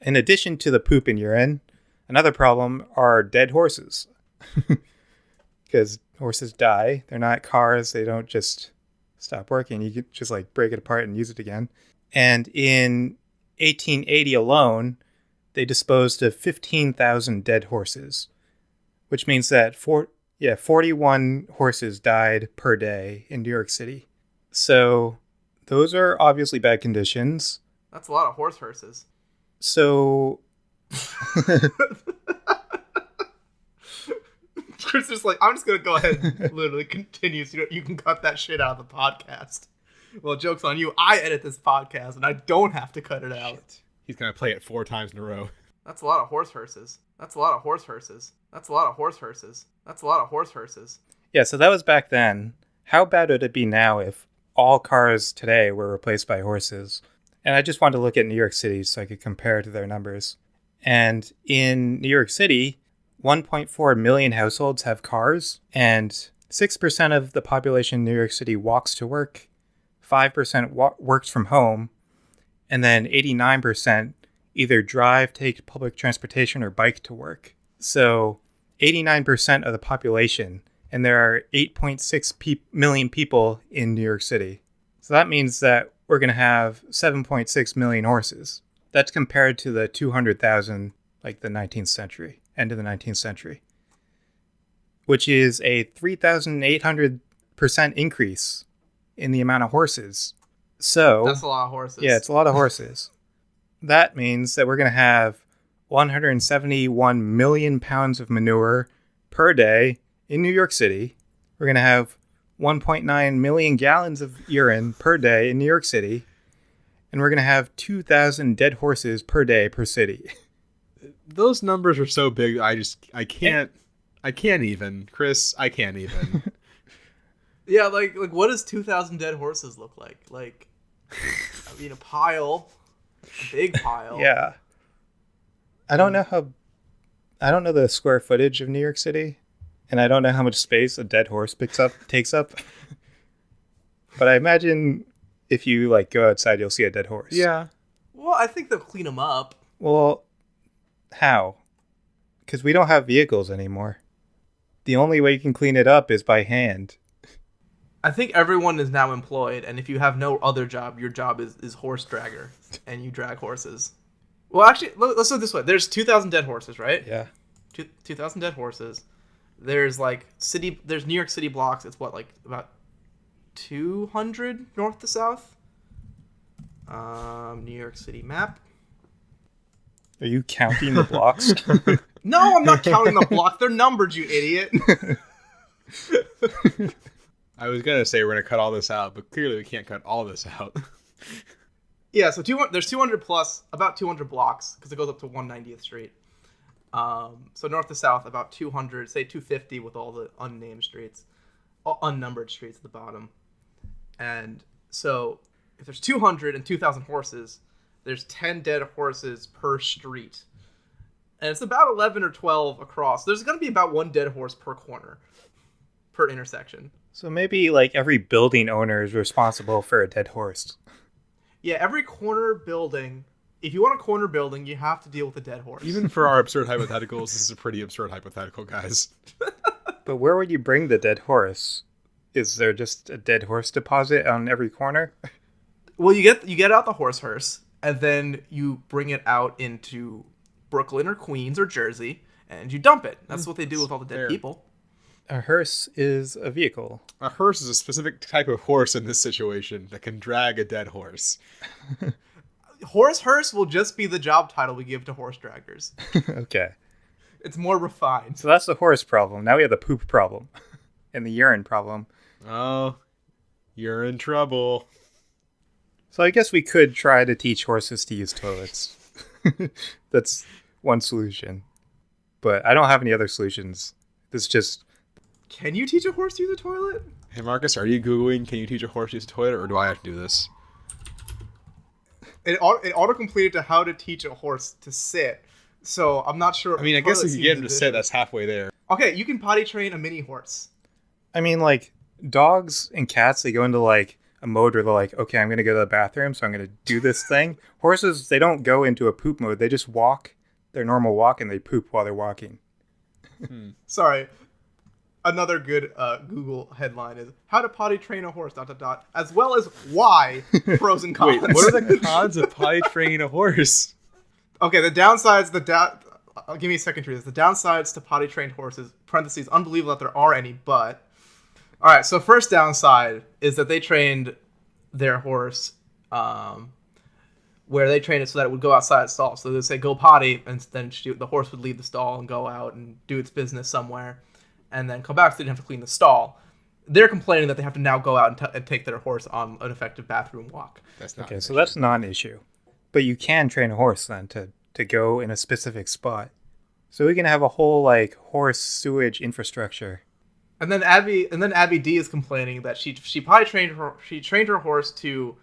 In addition to the poop and urine, another problem are dead horses. Because horses die. They're not cars. They don't just stop working. You could just break it apart and use it again. And in 1880 alone, they disposed of 15,000 dead horses, which means that 41 horses died per day in New York City. So those are obviously bad conditions. That's a lot of horses. So Chris is I'm just going to go ahead and literally continue so you can cut that shit out of the podcast. Well, joke's on you. I edit this podcast and I don't have to cut it out. Shit. He's going to play it 4 times in a row. That's a lot of horses. That's a lot of horses. That's a lot of horses. That's a lot of horses. Yeah, so that was back then. How bad would it be now if all cars today were replaced by horses? And I just wanted to look at New York City so I could compare to their numbers. And in New York City, 1.4 million households have cars, and 6% of the population in New York City walks to work, 5% works from home, and then 89% either drive, take public transportation, or bike to work. So 89% of the population, and there are 8.6 million people in New York City. So that means that we're going to have 7.6 million horses. That's compared to the 200,000 the 19th century, end of the 19th century, which is a 3,800% increase in the amount of horses. So that's a lot of horses. Yeah, it's a lot of horses. That means that we're going to have 171 million pounds of manure per day in New York City. We're going to have 1.9 million gallons of urine per day in New York City. And we're going to have 2,000 dead horses per day per city. Those numbers are so big, I can't even. Chris, I can't even. Yeah, what does 2,000 dead horses look like? A pile. A big pile. Yeah. I don't know the square footage of New York City, and I don't know how much space a dead horse takes up. But I imagine if you go outside, you'll see a dead horse. Yeah. Well, I think they'll clean them up. Well, how? Because we don't have vehicles anymore. The only way you can clean it up is by hand. I think everyone is now employed, and if you have no other job, your job is horse dragger, and you drag horses. Well, actually, let's do it this way. There's 2,000 dead horses, right? Yeah. 2,000 dead horses. There's there's New York City blocks. It's about 200 north to south. New York City map. Are you counting the blocks? No, I'm not counting the blocks. They're numbered, you idiot. I was going to say we're going to cut all this out, but clearly we can't cut all this out. Yeah, so there's 200 plus, about 200 blocks, because it goes up to 190th Street. So north to south, about 200, say 250 with all the unnamed streets, unnumbered streets at the bottom. And so if there's 200 and 2,000 horses, there's 10 dead horses per street. And it's about 11 or 12 across. There's going to be about one dead horse per corner, per intersection. So maybe like every building owner is responsible for a dead horse. Yeah, every corner building, if you want a corner building, you have to deal with a dead horse. Even for our absurd hypotheticals, this is a pretty absurd hypothetical, guys. But where would you bring the dead horse? Is there just a dead horse deposit on every corner? Well, you get out the horse hearse, and then you bring it out into Brooklyn or Queens or Jersey, and you dump it. That's what they do with all the dead Fair. people. A hearse is a vehicle. A hearse is a specific type of horse in this situation that can drag a dead horse. Horse hearse will just be the job title we give to horse draggers. Okay. It's more refined. So that's the horse problem. Now we have the poop problem and the urine problem. Oh, you're in trouble. So I guess we could try to teach horses to use toilets. That's one solution. But I don't have any other solutions. This is just... Can you teach a horse to use a toilet? Hey, Marcus, are you Googling, can you teach a horse to use a toilet, or do I have to do this? It auto-completed to how to teach a horse to sit. So I'm not sure. I mean, I guess if you get him to sit, that's halfway there. Okay, you can potty train a mini horse. I mean, like, dogs and cats, they go into, like, a mode where they're like, okay, I'm going to go to the bathroom, so I'm going to do this thing. Horses, they don't go into a poop mode. They just walk their normal walk, and they poop while they're walking. Sorry. Another good Google headline is how to potty train a horse, ... as well as why, pros and cons. Wait, what are the cons of potty training a horse? Okay, the downsides, give me a second to read this. The downsides to potty trained horses, parentheses, unbelievable that there are any, but... All right, so first downside is that they trained their horse where they trained it so that it would go outside its stall. So they'd say, go potty, and then the horse would leave the stall and go out and do its business somewhere, and then come back so they didn't have to clean the stall. They're complaining that they have to now go out and take their horse on an effective bathroom walk. That's not Okay, so that's not an issue. But you can train a horse then to go in a specific spot. So we can have a whole like horse sewage infrastructure. And then Abby D is complaining that she trained her horse to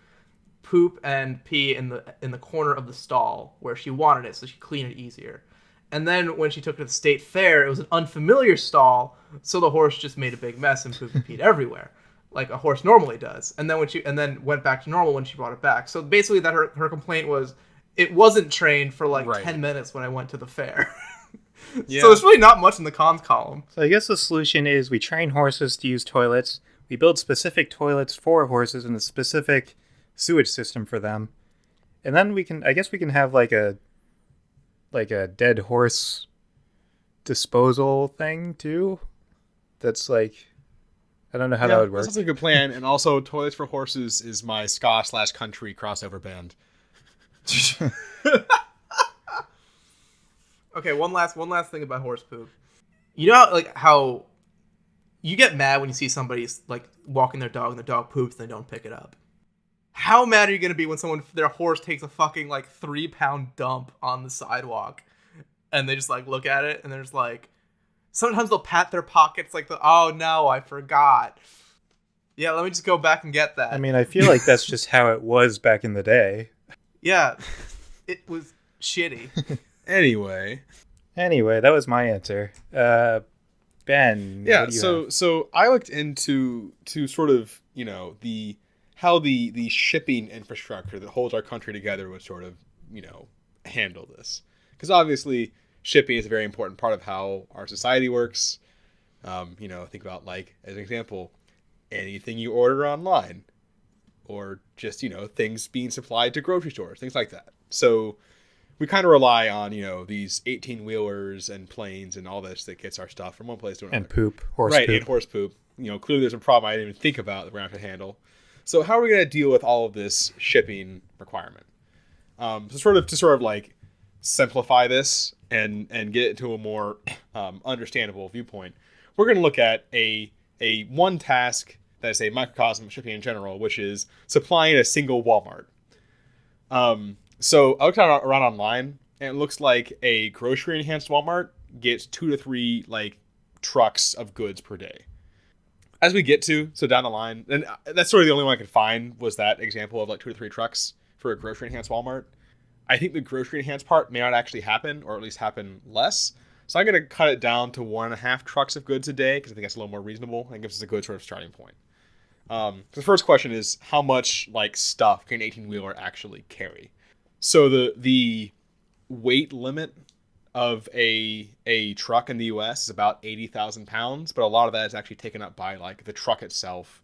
poop and pee in the corner of the stall where she wanted it, so she could clean it easier. And then when she took it to the state fair, it was an unfamiliar stall, so the horse just made a big mess and pooped and peed everywhere, like a horse normally does. And then went back to normal when she brought it back. So basically, that her complaint was it wasn't trained for like 10 minutes when I went to the fair. Yeah. So there's really not much in the cons column. So I guess the solution is we train horses to use toilets. We build specific toilets for horses and a specific sewage system for them. And then we can have like a dead horse disposal thing too. That's like, I don't know how that would work. That's a good plan. And also toilets for horses is my ska/country crossover band. Okay, one last thing about horse poop. You know how you get mad when you see somebody like walking their dog and the dog poops and they don't pick it up. How mad are you gonna be when their horse takes a fucking like 3-pound dump on the sidewalk and they just like look at it and they're just like, sometimes they'll pat their pockets like oh no, I forgot. Yeah, let me just go back and get that. I mean, I feel like that's just how it was back in the day. Yeah, it was shitty. Anyway, that was my answer. Ben. Yeah, what do you have? so I looked into sort of, how the shipping infrastructure that holds our country together would sort of, handle this. Because obviously shipping is a very important part of how our society works. Think about, like, as an example, anything you order online or just, things being supplied to grocery stores, things like that. So we kind of rely on, these 18-wheelers and planes and all this that gets our stuff from one place to another. And poop, horse right, poop. and horse poop. Clearly there's a problem I didn't even think about that we're going to have to handle. So how are we going to deal with all of this shipping requirement? To sort of like simplify this and get it to a more understandable viewpoint, we're going to look at a one task that is a microcosm of shipping in general, which is supplying a single Walmart. So I looked around online, and it looks like a grocery enhanced Walmart gets 2 to 3 like trucks of goods per day. As we get to, so down the line, and that's sort of the only one I could find was that example of like 2 to 3 trucks for a grocery enhanced Walmart. I think the grocery enhanced part may not actually happen, or at least happen less. So I'm going to cut it down to 1.5 trucks of goods a day because I think that's a little more reasonable and gives us a good sort of starting point. The first question is, how much like stuff can an 18-wheeler actually carry? So the weight limit of a truck in the U.S. is about 80,000 pounds, but a lot of that is actually taken up by like the truck itself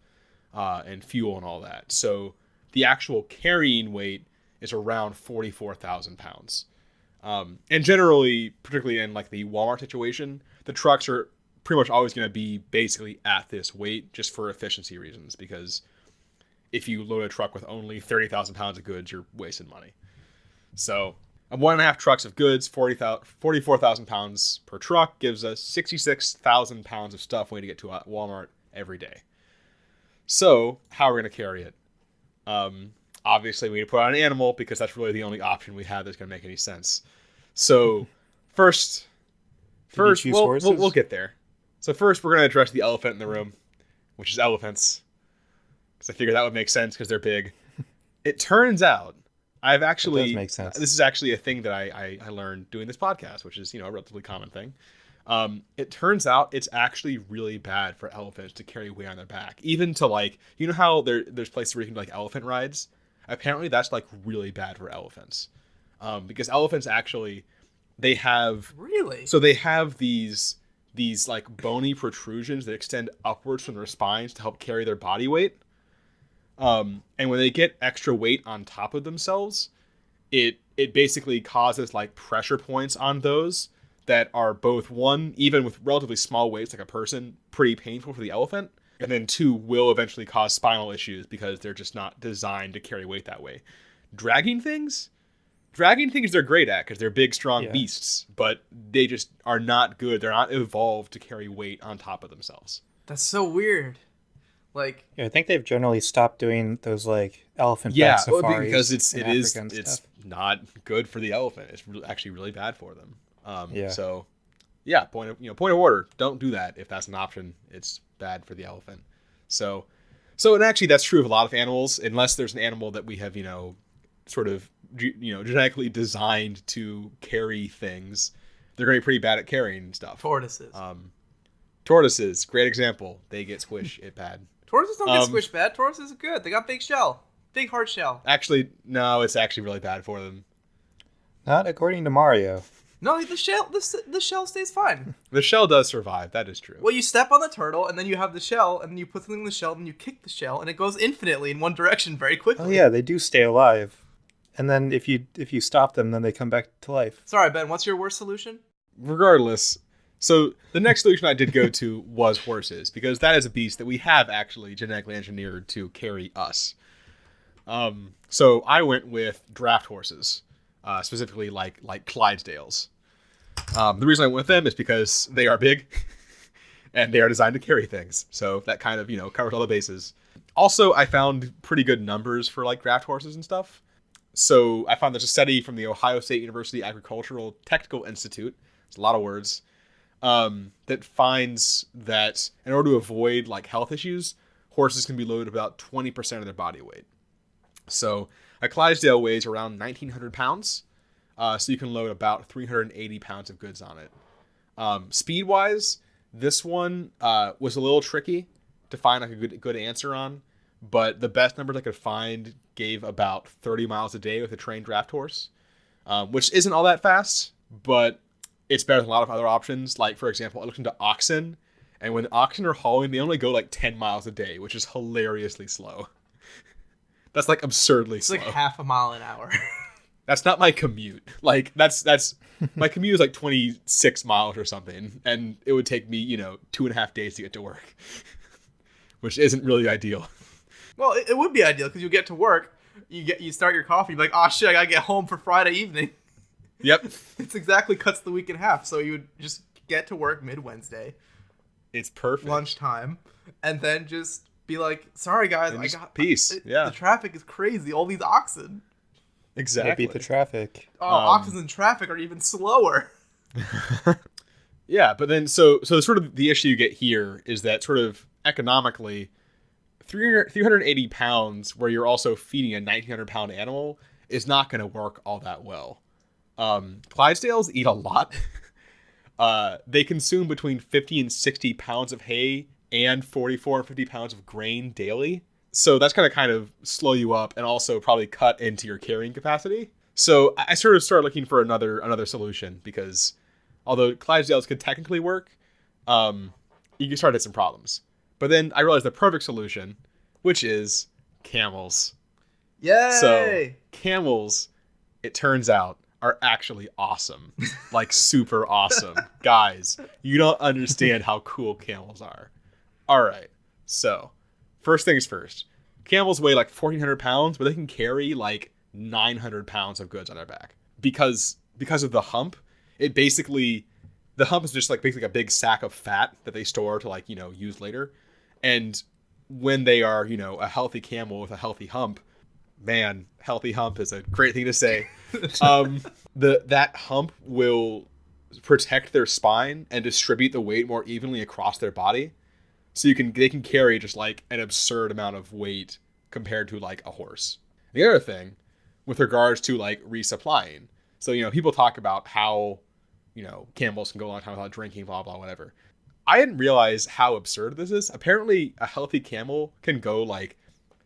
and fuel and all that. So the actual carrying weight is around 44,000 pounds. And generally, particularly in like the Walmart situation, the trucks are pretty much always going to be basically at this weight just for efficiency reasons, because if you load a truck with only 30,000 pounds of goods, you're wasting money. So 1.5 trucks of goods, 44,000 pounds per truck gives us 66,000 pounds of stuff we need to get to Walmart every day. So how are we going to carry it? Obviously, we need to put on an animal because that's really the only option we have that's going to make any sense. So first, we'll get there. So first, we're going to address the elephant in the room, which is elephants. Because I figured that would make sense because they're big. It turns out, I've actually... That does make sense. This is actually a thing that I learned doing this podcast, which is, a relatively common thing. It turns out it's actually really bad for elephants to carry weight on their back. Even to like, how there's places where you can do like elephant rides? Apparently that's like really bad for elephants. Because elephants actually, they have... Really? So they have these like bony protrusions that extend upwards from their spines to help carry their body weight. And when they get extra weight on top of themselves, it basically causes like pressure points on those that are both, one, even with relatively small weights like a person, pretty painful for the elephant, and then two, will eventually cause spinal issues because they're just not designed to carry weight that way. Dragging things they're great at because they're big, strong beasts, but they just are not good. They're not evolved to carry weight on top of themselves. That's so weird. Like, Yeah, I think they've generally stopped doing those like elephant back safaris. Because in Africa and it's stuff. not good for the elephant. It's actually really bad for them. Yeah. So, yeah, point of order. Don't do that if that's an option. It's bad for the elephant. So and actually that's true of a lot of animals, unless there's an animal that we have sort of genetically designed to carry things. They're going to be pretty bad at carrying stuff. tortoises. Great example. They get squish it bad. Tortoises don't get squished bad. Tortoises are good. They got big shell. Big hard shell. Actually, no, it's actually really bad for them. Not according to Mario. No, the shell stays fine. The shell does survive. That is true. Well, you step on the turtle, and then you have the shell, and then you put something in the shell, and then you kick the shell, and it goes infinitely in one direction very quickly. Oh yeah, they do stay alive. And then if you stop them, then they come back to life. Sorry, Ben, what's your worst solution? Regardless, so the next solution I did go to was horses, because that is a beast that we have actually genetically engineered to carry us. So I went with draft horses, specifically like Clydesdales. The reason I went with them is because they are big and they are designed to carry things. So that kind of, covers all the bases. Also, I found pretty good numbers for like draft horses and stuff. So I found there's a study from the Ohio State University Agricultural Technical Institute. It's a lot of words. That finds that in order to avoid like health issues, horses can be loaded about 20% of their body weight. So a Clydesdale weighs around 1,900 pounds. So you can load about 380 pounds of goods on it. Speed-wise, this one was a little tricky to find like a good answer on, but the best numbers I could find gave about 30 miles a day with a trained draft horse, which isn't all that fast, but it's better than a lot of other options. Like, for example, I looked into oxen, and when oxen are hauling, they only go like 10 miles a day, which is hilariously slow. That's like absurdly slow. It's like half a mile an hour. That's not my commute. Like that's my commute is like 26 miles or something, and it would take me 2.5 days to get to work, which isn't really ideal. Well, it would be ideal because you get to work, you start your coffee, you're like, oh shit, I gotta get home for Friday evening. Yep. It's exactly cuts the week in half. So you would just get to work mid-Wednesday. It's perfect. Lunchtime, and then just be like, sorry guys, I got peace. Yeah. The traffic is crazy. All these oxen. Exactly. Beat the traffic. Oh, oxes in traffic are even slower. Yeah, but then so sort of the issue you get here is that sort of economically, 380 pounds where you're also feeding a 1,900 pound animal is not going to work all that well. Clydesdales eat a lot. They consume between 50 and 60 pounds of hay and 44 and 50 pounds of grain daily. So that's going to kind of slow you up and also probably cut into your carrying capacity. So I sort of started looking for another solution because although Clydesdales could technically work, you can start at some problems. But then I realized the perfect solution, which is camels. Yay! So camels, it turns out, are actually awesome. Like super awesome. Guys, you don't understand how cool camels are. All right. So first things first. Camels weigh like 1,400 pounds, but they can carry like 900 pounds of goods on their back. Because of the hump, the hump is just like basically a big sack of fat that they store to like, use later. And when they are, a healthy camel with a healthy hump, man, healthy hump is a great thing to say. That hump will protect their spine and distribute the weight more evenly across their body. So they can carry just like an absurd amount of weight compared to like a horse. The other thing with regards to like resupplying. So, people talk about how, camels can go a long time without drinking, blah, blah, whatever. I didn't realize how absurd this is. Apparently a healthy camel can go like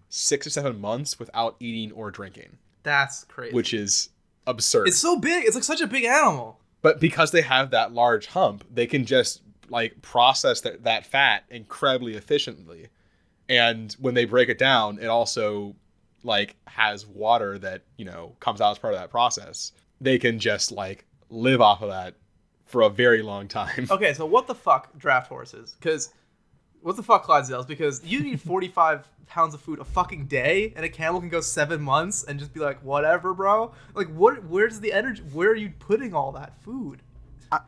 6 or 7 months without eating or drinking. That's crazy. Which is absurd. It's so big. It's like such a big animal. But because they have that large hump, they can just like process that fat incredibly efficiently. And when they break it down, it also like has water that, comes out as part of that process. They can just like live off of that for a very long time. Okay, so what the fuck draft horses? Because what the fuck Clydesdales? Because you need 45 pounds of food a fucking day, and a camel can go 7 months and just be like, whatever, bro. Like, where's the energy? Where are you putting all that food?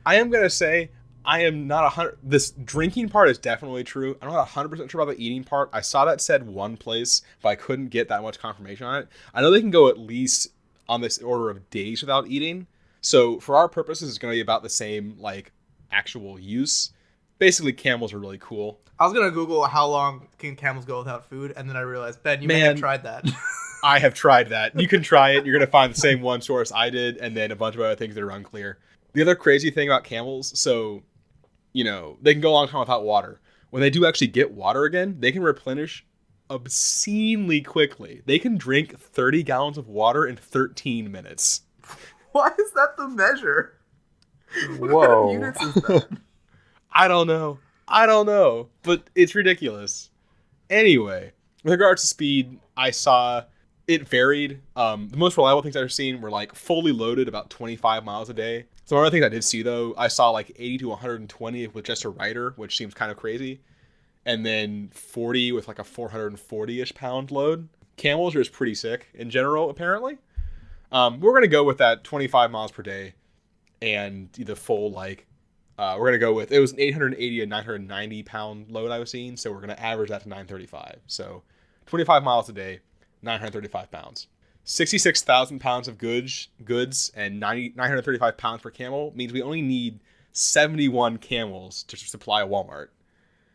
I am going to say I am not 100. This drinking part is definitely true. I'm not 100% sure about the eating part. I saw that said one place, but I couldn't get that much confirmation on it. I know they can go at least on this order of days without eating. So for our purposes, it's going to be about the same, like, actual use. Basically, camels are really cool. I was going to Google how long can camels go without food, and then I realized, Ben, you may have tried that. I have tried that. You can try it. You're going to find the same one source I did, and then a bunch of other things that are unclear. The other crazy thing about camels, so, they can go a long time without water. When they do actually get water again, they can replenish obscenely quickly. They can drink 30 gallons of water in 13 minutes. Why is that the measure? What Whoa. kind of units is that? I don't know, but it's ridiculous. Anyway, with regards to speed, I saw it varied. The most reliable things I've seen were like fully loaded about 25 miles a day. Some other things I did see though, I saw like 80 to 120 with just a rider, which seems kind of crazy. And then 40 with like a 440-ish pound load. Camels are just pretty sick in general, apparently. We're going to go with that 25 miles per day and the full like, we're going to go with, it was an 880 and 990 pound load I was seeing. So we're going to average that to 935. So 25 miles a day, 935 pounds. 66,000 pounds of goods and 935 pounds per camel means we only need 71 camels to supply a Walmart.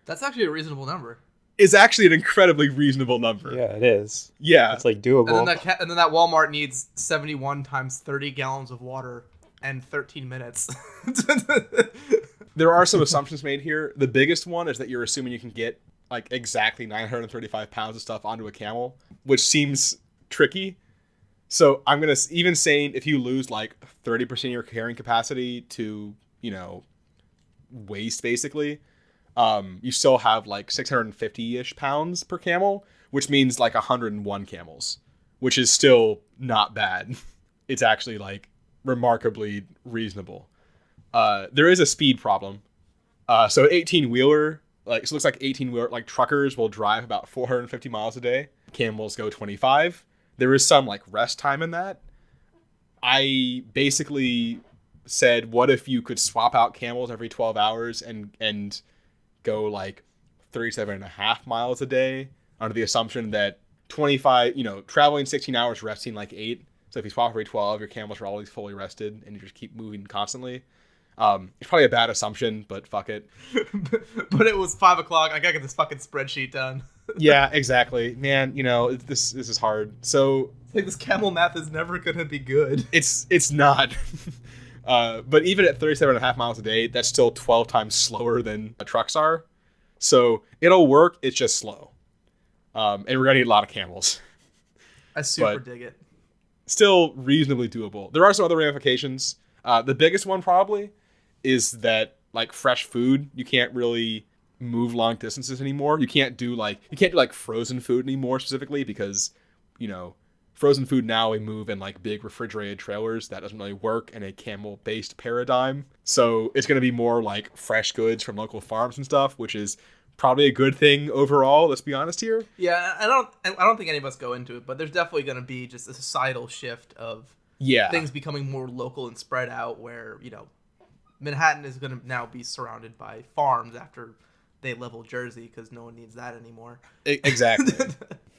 That's actually a reasonable number. Is actually an incredibly reasonable number. Yeah, it is. Yeah. It's like doable. And then that Walmart needs 71 times 30 gallons of water and 13 minutes. There are some assumptions made here. The biggest one is that you're assuming you can get like exactly 935 pounds of stuff onto a camel, which seems tricky. So I'm going to even saying if you lose like 30% of your carrying capacity to, waste basically, you still have like 650-ish pounds per camel, which means like 101 camels, which is still not bad. It's actually like remarkably reasonable. There is a speed problem. So 18-wheeler, so it looks like 18-wheeler, like truckers will drive about 450 miles a day. Camels go 25. There is some like rest time in that. I basically said, what if you could swap out camels every 12 hours and go like 37.5 miles a day under the assumption that 25, traveling 16 hours, resting like 8. So if you swap every 12, your camels are always fully rested, and you just keep moving constantly. It's probably a bad assumption, but fuck it. But it was 5 o'clock. I gotta get this fucking spreadsheet done. Yeah, exactly. Man, this is hard. So It's like this camel math is never gonna be good. it's not. But even at 37.5 miles a day, that's still 12 times slower than trucks are. So it'll work. It's just slow. And we're gonna need a lot of camels. I super dig it. Still reasonably doable. There are some other ramifications. The biggest one probably is that like fresh food, you can't really move long distances anymore. You can't do like frozen food anymore specifically because, frozen food now we move in like big refrigerated trailers. That doesn't really work in a camel based paradigm. So it's going to be more like fresh goods from local farms and stuff, which is probably a good thing overall. Let's be honest here. Yeah, I don't think any of us go into it, but there's definitely going to be just a societal shift of things becoming more local and spread out where, Manhattan is going to now be surrounded by farms after they level Jersey because no one needs that anymore. Exactly.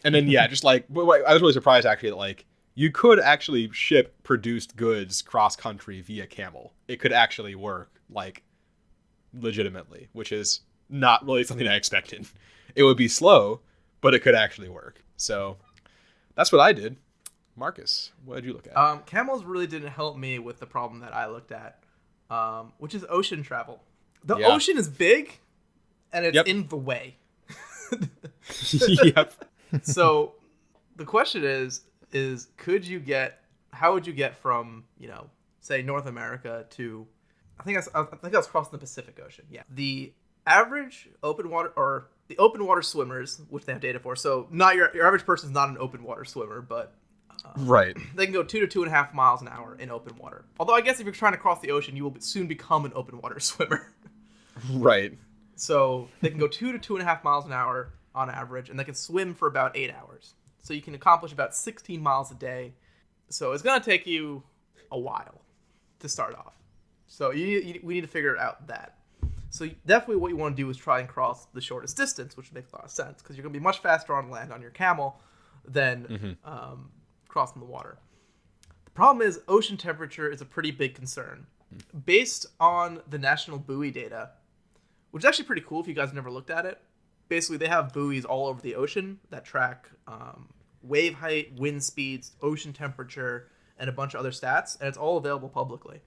And then, just like, I was really surprised actually that like you could actually ship produced goods cross country via camel. It could actually work like legitimately, which is not really something I expected. It would be slow, but it could actually work. So that's what I did. Marcus, what did you look at? Camels really didn't help me with the problem that I looked at, which is ocean travel. The Yeah. ocean is big, and it's in the way. Yep. So the question is how would you get from, say North America to, I think I was crossing the Pacific Ocean. Yeah. The average open water swimmers, which they have data for. So not your average person is not an open water swimmer, but Right. they can go 2 to 2.5 miles an hour in open water. Although I guess if you're trying to cross the ocean, you will soon become an open water swimmer. Right. So they can go 2 to 2.5 miles an hour on average, and they can swim for about 8 hours. So you can accomplish about 16 miles a day. So it's going to take you a while to start off. So we need to figure out that. So definitely what you want to do is try and cross the shortest distance, which makes a lot of sense because you're going to be much faster on land on your camel than crossing the water. The problem is ocean temperature is a pretty big concern. Based on the National Buoy data, which is actually pretty cool if you guys have never looked at it. Basically, they have buoys all over the ocean that track wave height, wind speeds, ocean temperature, and a bunch of other stats, and it's all available publicly.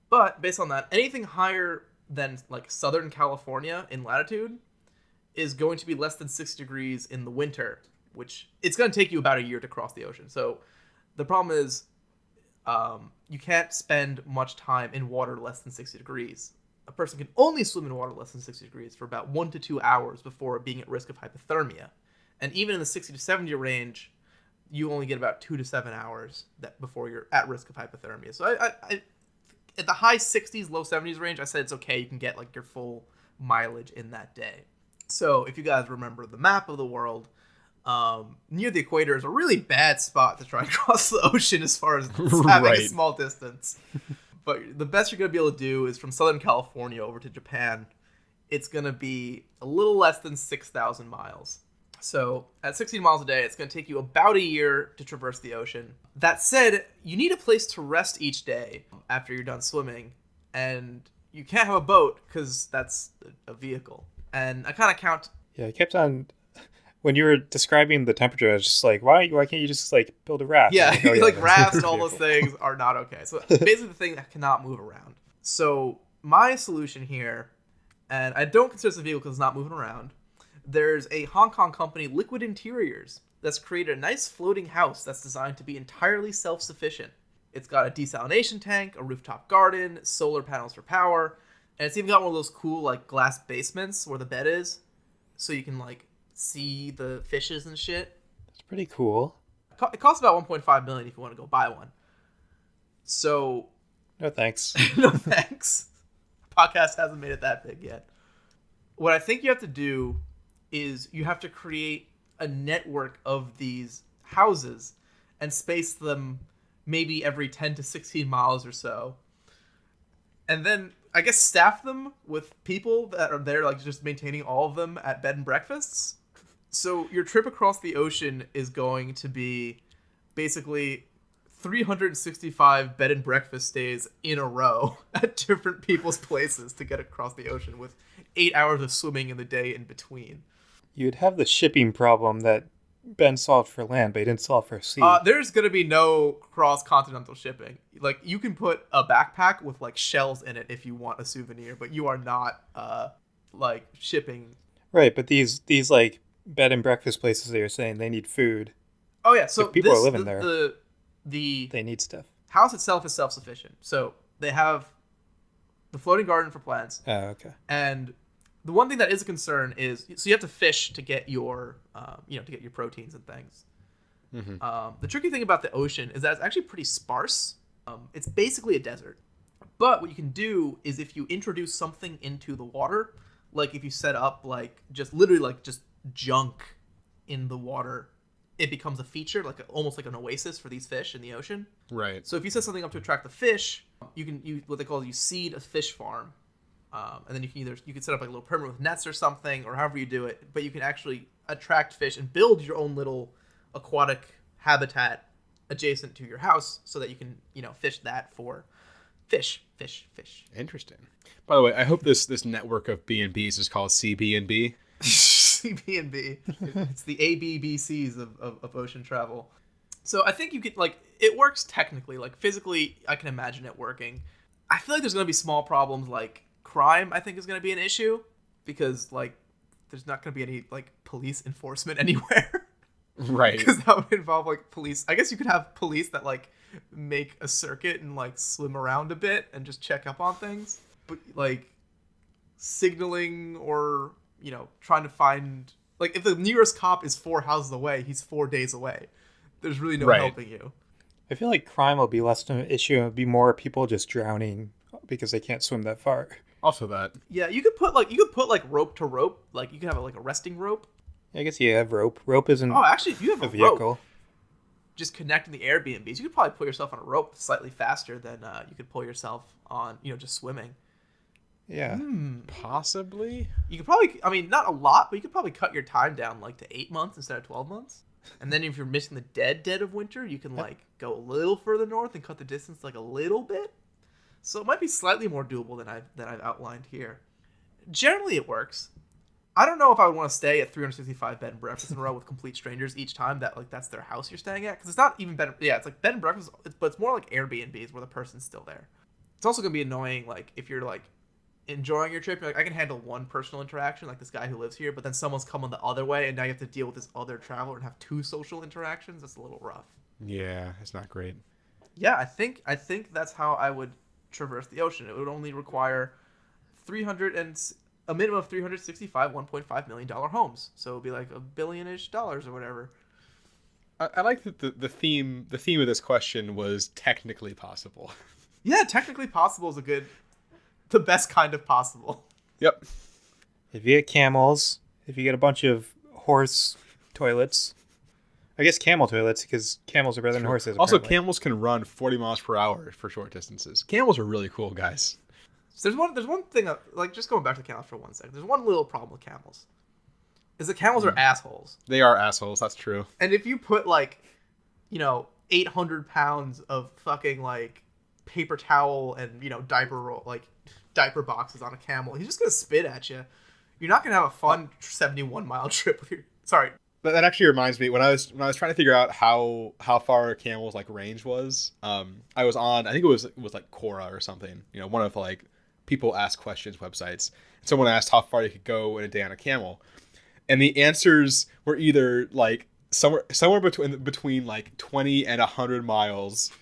But based on that, anything higher than like Southern California in latitude is going to be less than 6 degrees in the winter, which it's going to take you about a year to cross the ocean. So the problem is you can't spend much time in water less than 60 degrees. A person can only swim in water less than 60 degrees for about 1 to 2 hours before being at risk of hypothermia. And even in the 60 to 70 range, you only get about 2 to 7 hours before you're at risk of hypothermia. So I at the high 60s, low 70s range, I said it's okay. You can get like your full mileage in that day. So if you guys remember the map of the world, near the equator is a really bad spot to try and cross the ocean as far as having a small distance. But the best you're going to be able to do is from Southern California over to Japan. It's going to be a little less than 6,000 miles. So at 16 miles a day, it's going to take you about a year to traverse the ocean. That said, you need a place to rest each day after you're done swimming. And you can't have a boat because that's a vehicle. And I kind of count... Yeah, I kept on... When you were describing the temperature, I was just like, why can't you just like build a raft? Yeah, like, like rafts, all those things are not okay. So basically the thing that cannot move around. So my solution here, and I don't consider this a vehicle because it's not moving around, there's a Hong Kong company, Liquid Interiors, that's created a nice floating house that's designed to be entirely self-sufficient. It's got a desalination tank, a rooftop garden, solar panels for power, and it's even got one of those cool like glass basements where the bed is, so you can like see the fishes and shit. It's pretty cool. It costs about $1.5 million if you want to go buy one. So no thanks. no thanks. Podcast hasn't made it that big yet. What I think you have to do is you have to create a network of these houses and space them maybe every 10 to 16 miles or so. And then I guess staff them with people that are there like just maintaining all of them at bed and breakfasts. So your trip across the ocean is going to be basically 365 bed and breakfast stays in a row at different people's places to get across the ocean with 8 hours of swimming in the day in between. You'd have the shipping problem that Ben solved for land, but he didn't solve for sea. There's going to be no cross-continental shipping. Like, you can put a backpack with, like, shells in it if you want a souvenir, but you are not, like, shipping. Right, but these like, bed and breakfast places that you're saying, they need food. Oh, yeah, so if people are living there, they need stuff. House itself is self-sufficient. So they have the floating garden for plants. Oh, okay. And the one thing that is a concern is, so you have to fish to get your, to get your proteins and things. Mm-hmm. The tricky thing about the ocean is that it's actually pretty sparse. It's basically a desert. But what you can do is if you introduce something into the water, like if you set up like just literally like just junk in the water, it becomes a feature, like almost like an oasis for these fish in the ocean. Right. So if you set something up to attract the fish, you what they call you seed a fish farm, and then you can set up like a little perimeter with nets or something, or however you do it. But you can actually attract fish and build your own little aquatic habitat adjacent to your house, so that you can fish that for fish. Interesting. By the way, I hope this network of B&Bs is called CB&B. CB&B. It's the ABBCs of ocean travel. So I think you could, like, it works technically. Like, physically, I can imagine it working. I feel like there's going to be small problems, like crime, I think, is going to be an issue. Because, like, there's not going to be any, like, police enforcement anywhere. Right. Because that would involve, like, police. I guess you could have police that, like, make a circuit and, like, swim around a bit and just check up on things. But, like, signaling or trying to find, like, if the nearest cop is 4 houses away, he's 4 days away. There's really no helping you. I feel like crime will be less of an issue. It would be more people just drowning because they can't swim that far. Also that. Yeah, you could put rope to rope. Like, you could have like a resting rope. I guess you have rope. Rope isn't. Oh, actually, if you have a vehicle, rope, just connecting the Airbnbs, you could probably put yourself on a rope slightly faster than you could pull yourself on, just swimming. Yeah. Possibly. You could probably, I mean, not a lot, but you could probably cut your time down like to 8 months instead of 12 months. And then if you're missing the dead of winter, you can like go a little further north and cut the distance like a little bit. So it might be slightly more doable than I've outlined here. Generally, it works. I don't know if I would want to stay at 365 bed and breakfast in a row with complete strangers each time that like that's their house you're staying at, because it's not even bed. Yeah, it's like bed and breakfast, but it's more like Airbnbs where the person's still there. It's also gonna be annoying like if you're like enjoying your trip, you're like, I can handle one personal interaction, like this guy who lives here, but then someone's coming the other way, and now you have to deal with this other traveler and have 2 social interactions. That's a little rough. Yeah, it's not great. Yeah, I think that's how I would traverse the ocean. It would only require a minimum of 365 $1.5 million homes. So it would be like $1 billion-ish or whatever. I like that the theme of this question was technically possible. Yeah, technically possible is the best kind of possible. Yep. If you get camels, if you get a bunch of horse toilets, I guess camel toilets, because camels are better than horses. Also, apparently. camels can run 40 miles per hour for short distances. Camels are really cool, guys. So there's one thing, like, just going back to camels for 1 second. There's one little problem with camels. Is that camels are assholes. They are assholes, that's true. And if you put, like, 800 pounds of fucking, like, paper towel and, diaper boxes on a camel, he's just going to spit at you. You're not going to have a fun 71-mile trip with your... Sorry. That actually reminds me, when I was trying to figure out how far a camel's, like, range was, I was on, I think it was like Quora or something, one of, like, people ask questions websites. Someone asked how far you could go in a day on a camel, and the answers were either like somewhere between like 20 and 100 miles,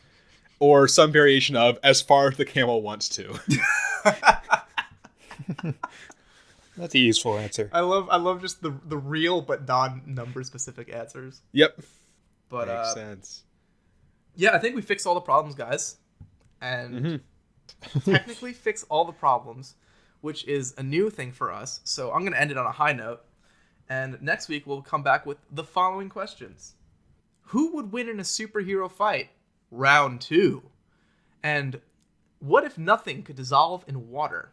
or some variation of as far as the camel wants to. That's a useful answer. I love just the real but non-number specific answers. Yep. But makes sense. Yeah, I think we fixed all the problems, guys, and technically fix all the problems, which is a new thing for us. So I'm going to end it on a high note. And next week, we'll come back with the following questions. Who would win in a superhero fight? Round 2. And what if nothing could dissolve in water?